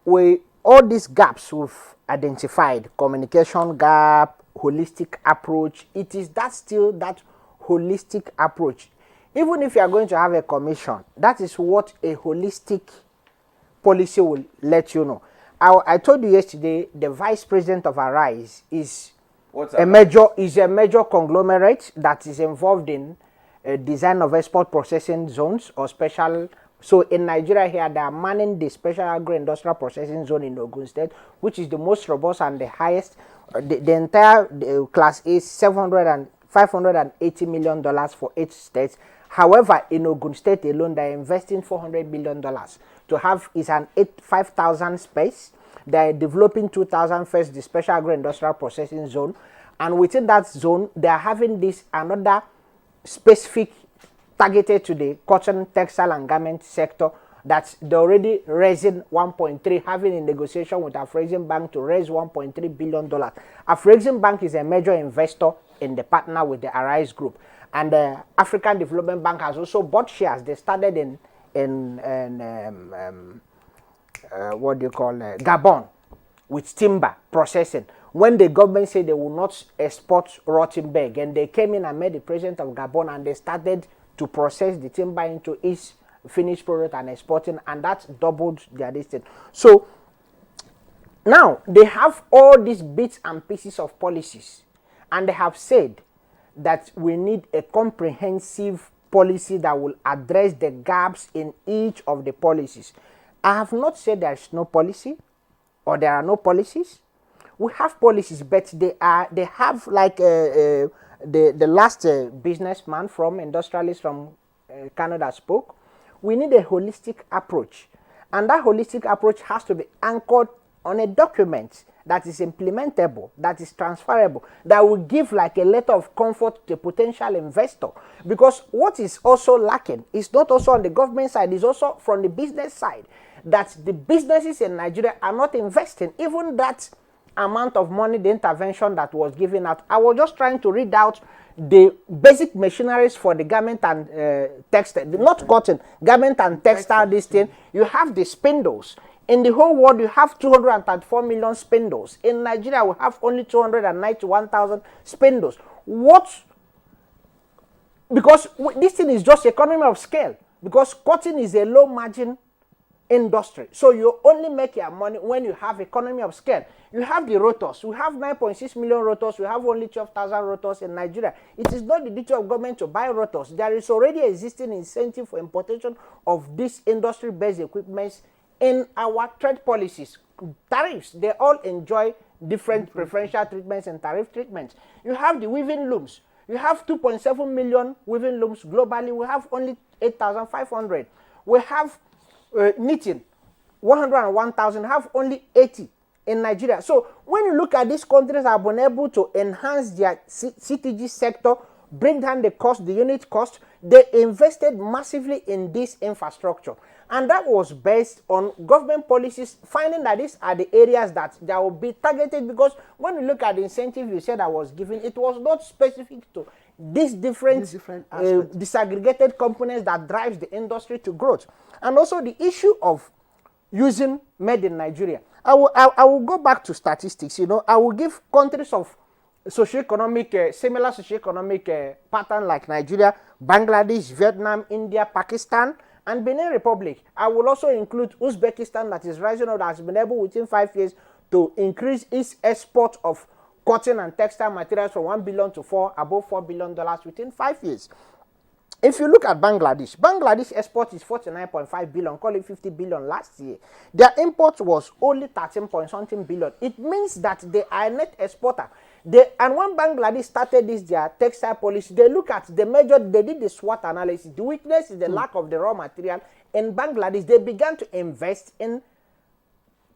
all these gaps we've identified, communication gap, holistic approach, it is still that holistic approach. Even if you are going to have a commission, that is what a holistic policy will let you know. I told you yesterday the vice president of Arise is a major conglomerate that is involved in design of export processing zones or special. So in Nigeria here, they are manning the special agro-industrial processing zone in Ogun State, which is the most robust and the highest. The entire class is $580 million for 8 states. However, in Ogun State alone, they are investing $400 million to have is an 5,000 space. They are developing 2,000 first, the special agro-industrial processing zone. And within that zone, they are having another specific targeted to the cotton, textile, and garment sector that they're already raising 1.3, having a negotiation with Afrexim Bank to raise $1.3 billion. Afrexim Bank is a major investor in the partner with the Arise Group. And the African Development Bank has also bought shares. They started in Gabon with timber processing. When the government said they will not export Rottenberg, and they came in and met the president of Gabon, and they started to process the timber into its finished product and exporting, and that doubled their distance. So now they have all these bits and pieces of policies, and they have said that we need a comprehensive policy that will address the gaps in each of the policies. I have not said there is no policy or there are no policies. We have policies, but they have like the last businessman from industrialist from Canada spoke. We need a holistic approach, and that holistic approach has to be anchored on a document that is implementable, that is transferable, that will give like a letter of comfort to the potential investor. Because what is also lacking is not also on the government side, it's also from the business side, that the businesses in Nigeria are not investing even that amount of money, the intervention that was given out. I was just trying to read out the basic machineries for the garment and textile, not cotton, garment and textile, this thing. You have the spindles. In the whole world, you have 234 million spindles. In Nigeria, we have only 291,000 spindles. What? Because this thing is just economy of scale. Because cotton is a low margin industry. So you only make your money when you have economy of scale. You have the rotors. We have 9.6 million rotors. We have only 12,000 rotors in Nigeria. It is not the duty of government to buy rotors. There is already existing incentive for importation of these industry-based equipments in our trade policies. Tariffs, they all enjoy different preferential treatments and tariff treatments. You have the weaving looms. You have 2.7 million weaving looms globally. We have only 8,500. We have knitting, 101,000, have only 80 in Nigeria. So when you look at these countries have been able to enhance their CTG sector, bring down the cost, the unit cost, they invested massively in this infrastructure. And that was based on government policies, finding that these are the areas that will be targeted, because when you look at the incentive you said I was giving, it was not specific to these different disaggregated components that drives the industry to growth. And also the issue of using made in Nigeria. I will go back to statistics. You know, I will give countries of socioeconomic, similar socioeconomic pattern like Nigeria, Bangladesh, Vietnam, India, Pakistan, and Benin Republic. I will also include Uzbekistan, that is rising up, that has been able within 5 years to increase its export of cotton and textile materials from $1 billion to above $4 billion within 5 years. If you look at Bangladesh, Bangladesh export is 49.5 billion, call it 50 billion last year. Their import was only 13-something billion. It means that they are a net exporter. And when Bangladesh started their textile policy, they look at the measure, they did the SWOT analysis. The weakness is the lack of the raw material. In Bangladesh, they began to invest in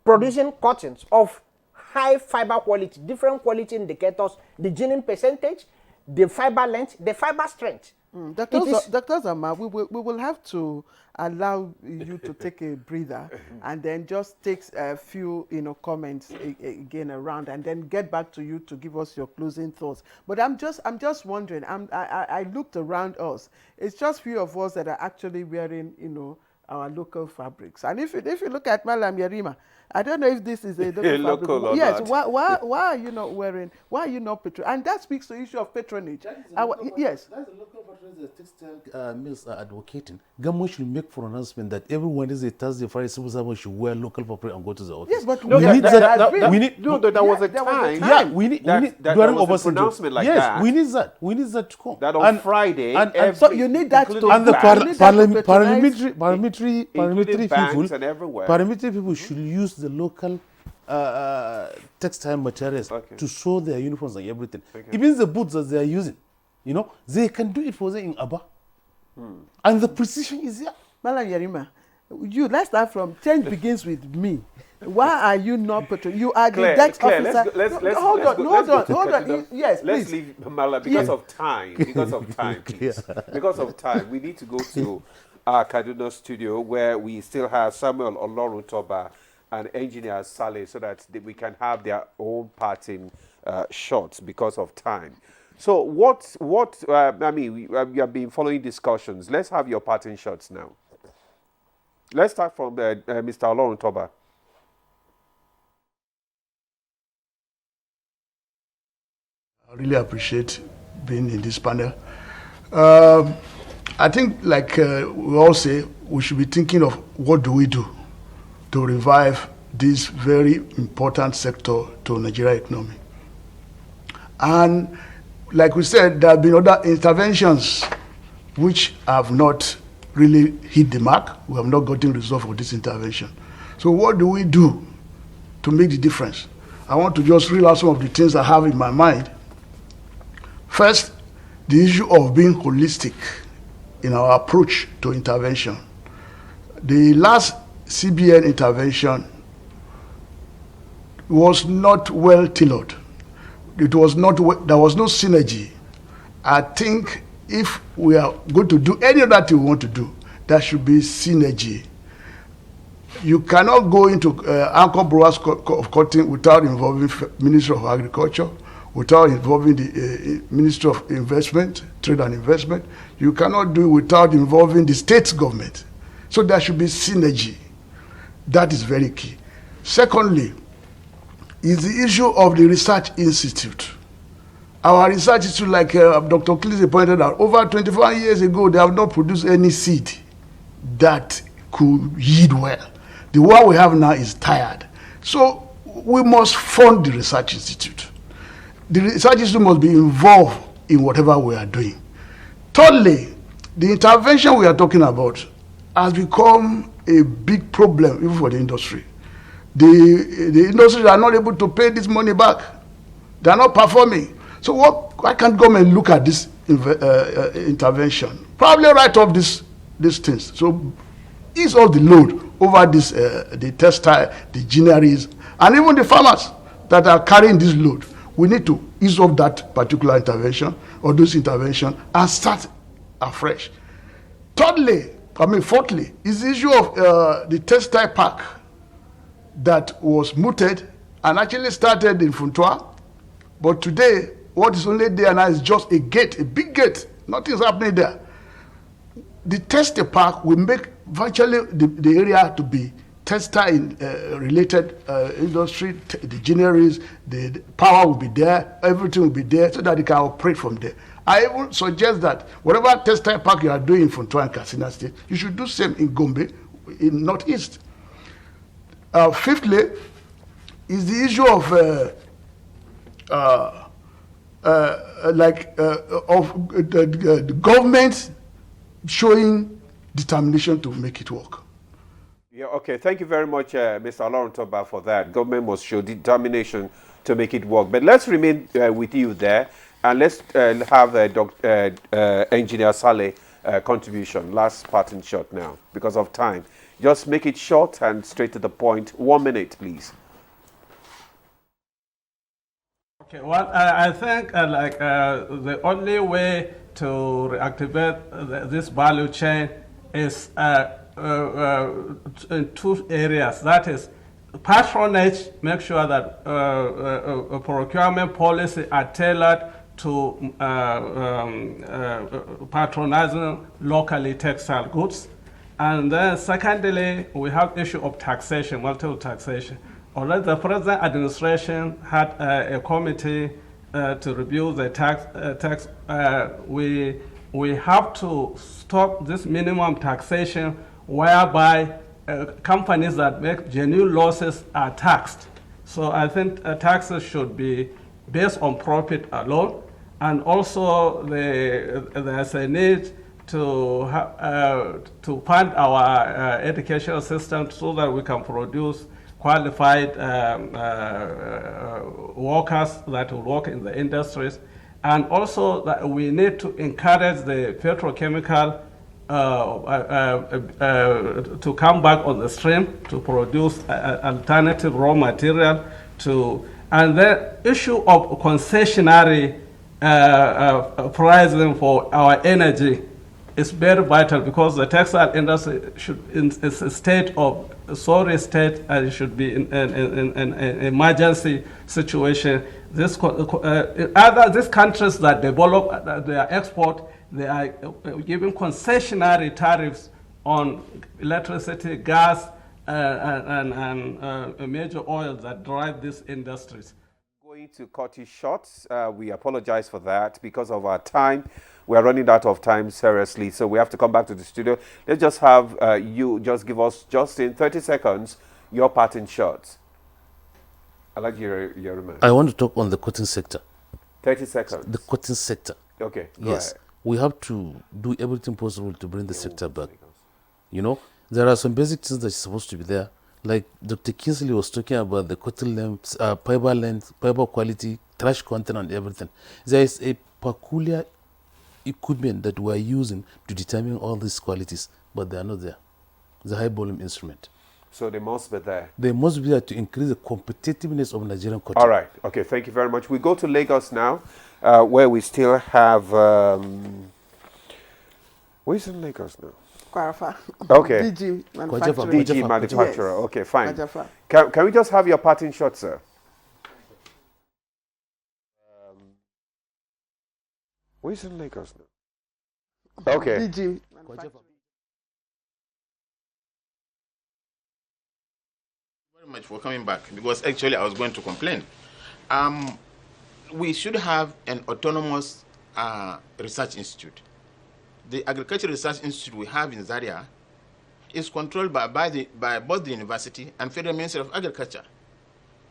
producing cottons of high fiber quality, different quality indicators, the ginning percentage, the fiber length, the fiber strength. Dr. Zama, we will have to allow you to take a breather and then just take a few comments again around and then get back to you to give us your closing thoughts. But I'm just wondering, I looked around us. It's just few of us that are actually wearing our local fabrics. And if you look at Malam Yarima, I don't know if this is a local fabric. Yes, why are you not wearing, why are you not patronizing? And that speaks to the issue of patronage. Yes. That's the local patronage the textile mills are advocating. Government should make for announcement that everyone is a Thursday, Friday, civil servant should wear local fabric and go to the office. Yes, but there was a time. Yeah, we need during an announcement like that. Yes, we need that. We need that to come. That on Friday, so you need that to. And the paramilitary people should use the local textile materials to sew their uniforms and everything. Even the boots that they are using, they can do it for them in Aba. And the precision is there. Malam Yarima, let's start from change begins with me. Why are you not patronizing? You are the desk officer. Hold on. Yes, let's leave Mala because of time. Because of time, please. Because of time, we need to go to our Kaduna studio where we still have Samuel Olorutoba and engineer Saleh so that we can have their own parting shots because of time. So we have been following discussions. Let's have your parting shots now. Let's start from Mr. Olorutoba. I really appreciate being in this panel. I think, like we all say, we should be thinking of what do we do to revive this very important sector to Nigeria economy. And like we said, there have been other interventions which have not really hit the mark. We have not gotten results for this intervention. So what do we do to make the difference? I want to just reel out some of the things I have in my mind. First, the issue of being holistic in our approach to intervention. The last CBN intervention was not well tailored. There was no synergy. I think if we are going to do any other thing we want to do, there should be synergy. You cannot go into anchor brewers of cotton without involving Ministry of Agriculture, without involving the Ministry of Investment, Trade and Investment. You cannot do it without involving the state government. So there should be synergy. That is very key. Secondly, is the issue of the research institute. Our research institute, like Dr. Kilisi pointed out, over 25 years ago, they have not produced any seed that could yield well. The one we have now is tired. So we must fund the research institute. The research institute must be involved in whatever we are doing. Thirdly, the intervention we are talking about has become a big problem even for the industry. The industry are not able to pay this money back. They are not performing. So why can't government look at this intervention? Probably write off these things. So ease all the load over this, the textile, the ginneries, and even the farmers that are carrying this load. We need to ease off that particular intervention or those intervention and start afresh. Fourthly, is the issue of the textile park that was mooted and actually started in Funtua. But today, what is only there now is just a gate, a big gate. Nothing's happening there. The textile park will make virtually the area to be textile related industry, the ginneries, the power will be there, everything will be there so that it can operate from there. I even suggest that whatever textile park you are doing in Funtua and Katsina State, you should do same in Gombe, in Northeast. Fifthly, is the issue of the government showing determination to make it work. Yeah, okay. Thank you very much, Mr. Oloruntogba, for that. Government must show determination to make it work. But let's remain with you there, and let's have Engineer Saleh contribution. Last parting shot now, because of time. Just make it short and straight to the point. 1 minute, please. Okay, well, I think the only way to reactivate this value chain is in two areas. That is patronage, make sure that procurement policy are tailored to patronizing locally textile goods. And then secondly, we have issue of taxation, multiple taxation. Already the present administration had a committee to review the tax. We have to stop this minimum taxation whereby companies that make genuine losses are taxed. So I think taxes should be based on profit alone. And also there's a need to fund our educational system so that we can produce qualified workers that will work in the industries. And also that we need to encourage the petrochemical to come back on the stream to produce alternative raw material and the issue of concessionary pricing for our energy is very vital, because the textile industry is a state of sorry state, and it should be in an emergency situation. These countries that develop their export, they are giving concessionary tariffs on electricity, gas, and major oils that drive these industries. Going to cut it short. We apologize for that because of our time. We are running out of time, seriously, so we have to come back to the studio. Let's just have you just give us, just in 30 seconds, your parting shots. I like your remarks. I want to talk on the cotton sector. 30 seconds. The cotton sector. Okay, go yes. ahead. We have to do everything possible to bring the sector back. You know, there are some basic things that are supposed to be there. Like Dr. Kingsley was talking about the cotton length, fiber quality, trash content and everything. There is a peculiar equipment that we are using to determine all these qualities, but they are not there. The high volume instrument. So they must be there. They must be there to increase the competitiveness of Nigerian cotton. All right. Okay. Thank you very much. We go to Lagos now, where we still have. Where's in Lagos now? Kwarafa. Okay. DG manufacturer. DG manufacturer. Yes. Okay. Fine. Kwajafa. Can we just have your parting shot, sir? Where's in Lagos now? Okay. DG manufacturer. Very much for coming back, because actually I was going to complain. We should have an autonomous research institute. The Agricultural Research Institute we have in Zaria is controlled by both the university and Federal Ministry of Agriculture.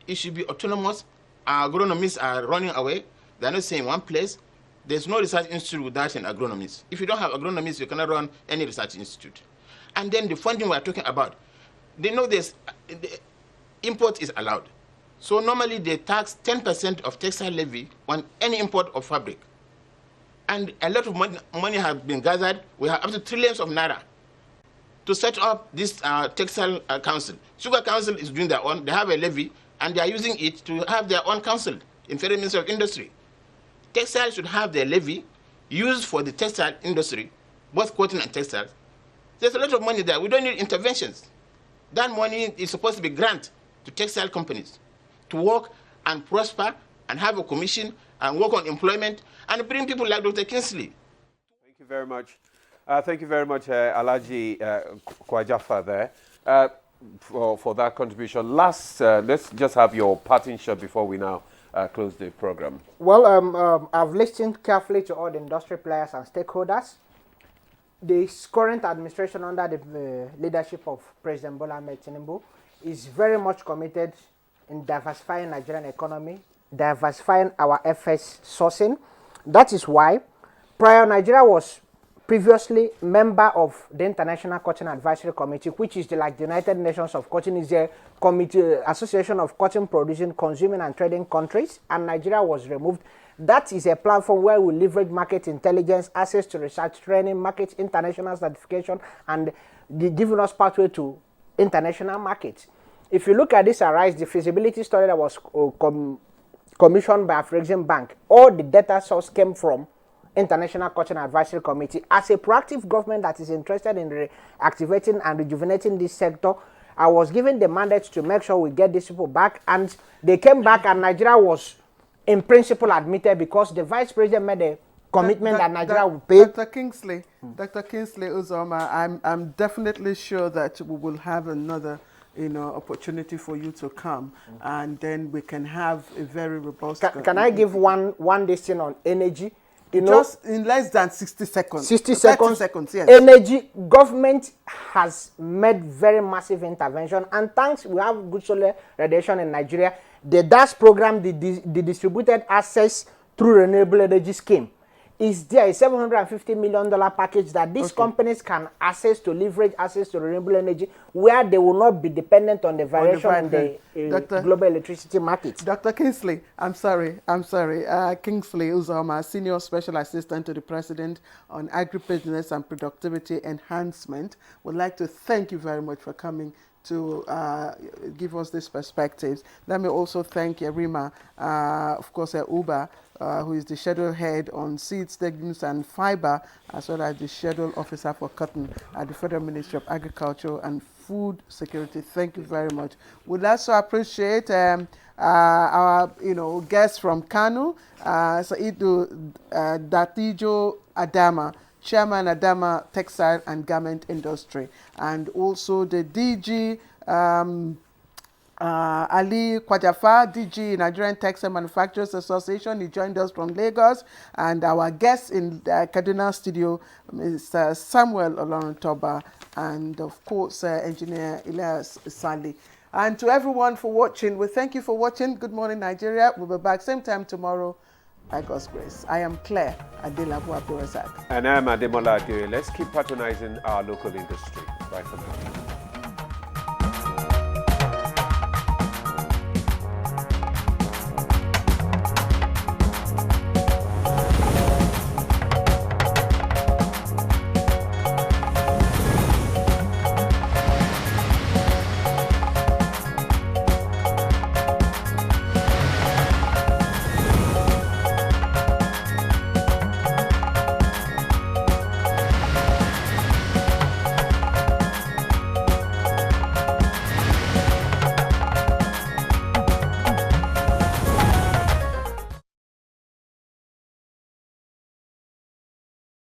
It should be autonomous. Our agronomists are running away. They're not staying in one place. There's no research institute without an agronomist. If you don't have agronomists, you cannot run any research institute. And then the funding we're talking about, they know this, the import is allowed. So normally they tax 10% of textile levy on any import of fabric. And a lot of money has been gathered. We have up to trillions of naira to set up this textile council. Sugar Council is doing their own. They have a levy, and they are using it to have their own council in Federal Ministry of Industry. Textiles should have their levy used for the textile industry, both cotton and textiles. There's a lot of money there. We don't need interventions. That money is supposed to be grant to textile companies to work and prosper and have a commission and work on employment and bring people like Dr. Kingsley. Thank you very much. Thank you very much, Alhaji Kwajafa there, for that contribution. Last, let's just have your parting shot before we now close the program. Well, I've listened carefully to all the industry players and stakeholders. The current administration under the leadership of President Bola Ahmed Tinubu is very much committed in diversifying Nigerian economy, diversifying our FS sourcing. That is why prior Nigeria was previously member of the International Cotton Advisory Committee, which is the United Nations of Cotton, is a committee, association of cotton producing, consuming and trading countries, and Nigeria was removed. That is a platform where we leverage market intelligence, access to research training, market international certification, and giving us pathway to international markets. If you look at this Arise, the feasibility study that was commissioned by Afrexim Bank, all the data source came from International Cotton Advisory Committee. As a proactive government that is interested in reactivating and rejuvenating this sector, I was given the mandate to make sure we get these people back, and they came back, and Nigeria was in principle admitted because the Vice President made a commitment that Nigeria would pay. Dr. Kingsley Uzoma, I'm definitely sure that we will have another opportunity for you to come, and then we can have a very robust. Can I give one thing on energy? Just in less than 60 seconds. 60 seconds. Yes. Energy, government has made very massive intervention, and thanks, we have good solar radiation in Nigeria. The DAS program, the distributed access through renewable energy scheme, is there a $750 million package that these companies can access to leverage access to renewable energy, where they will not be dependent on the variation in the global electricity market. Dr. Kingsley, I'm sorry. Kingsley Uzoma, Senior Special Assistant to the President on Agribusiness and Productivity Enhancement, would like to thank you very much for coming to give us these perspectives. Let me also thank Yerima, of course, Uba, who is the schedule head on seeds, legumes, and fiber, as well as the schedule officer for cotton at the Federal Ministry of Agriculture and Food Security. Thank you very much. We'd also appreciate our guests from Kano, Saidu Datijo Adama, Chairman Adama Textile and Garment Industry, and also the DG Ali Kwajafa, DG Nigerian Textile Manufacturers Association. He joined us from Lagos, and our guest in the Kaduna studio, Mr. Samuel Olorontoba, and of course Engineer Elias Sali. And to everyone for watching, we thank you for watching. Good morning, Nigeria. We'll be back same time tomorrow. By God's grace. I am Claire Adelabu Abdulrazak. And I'm Ademola Adeoye. Let's keep patronizing our local industry. Bye for now.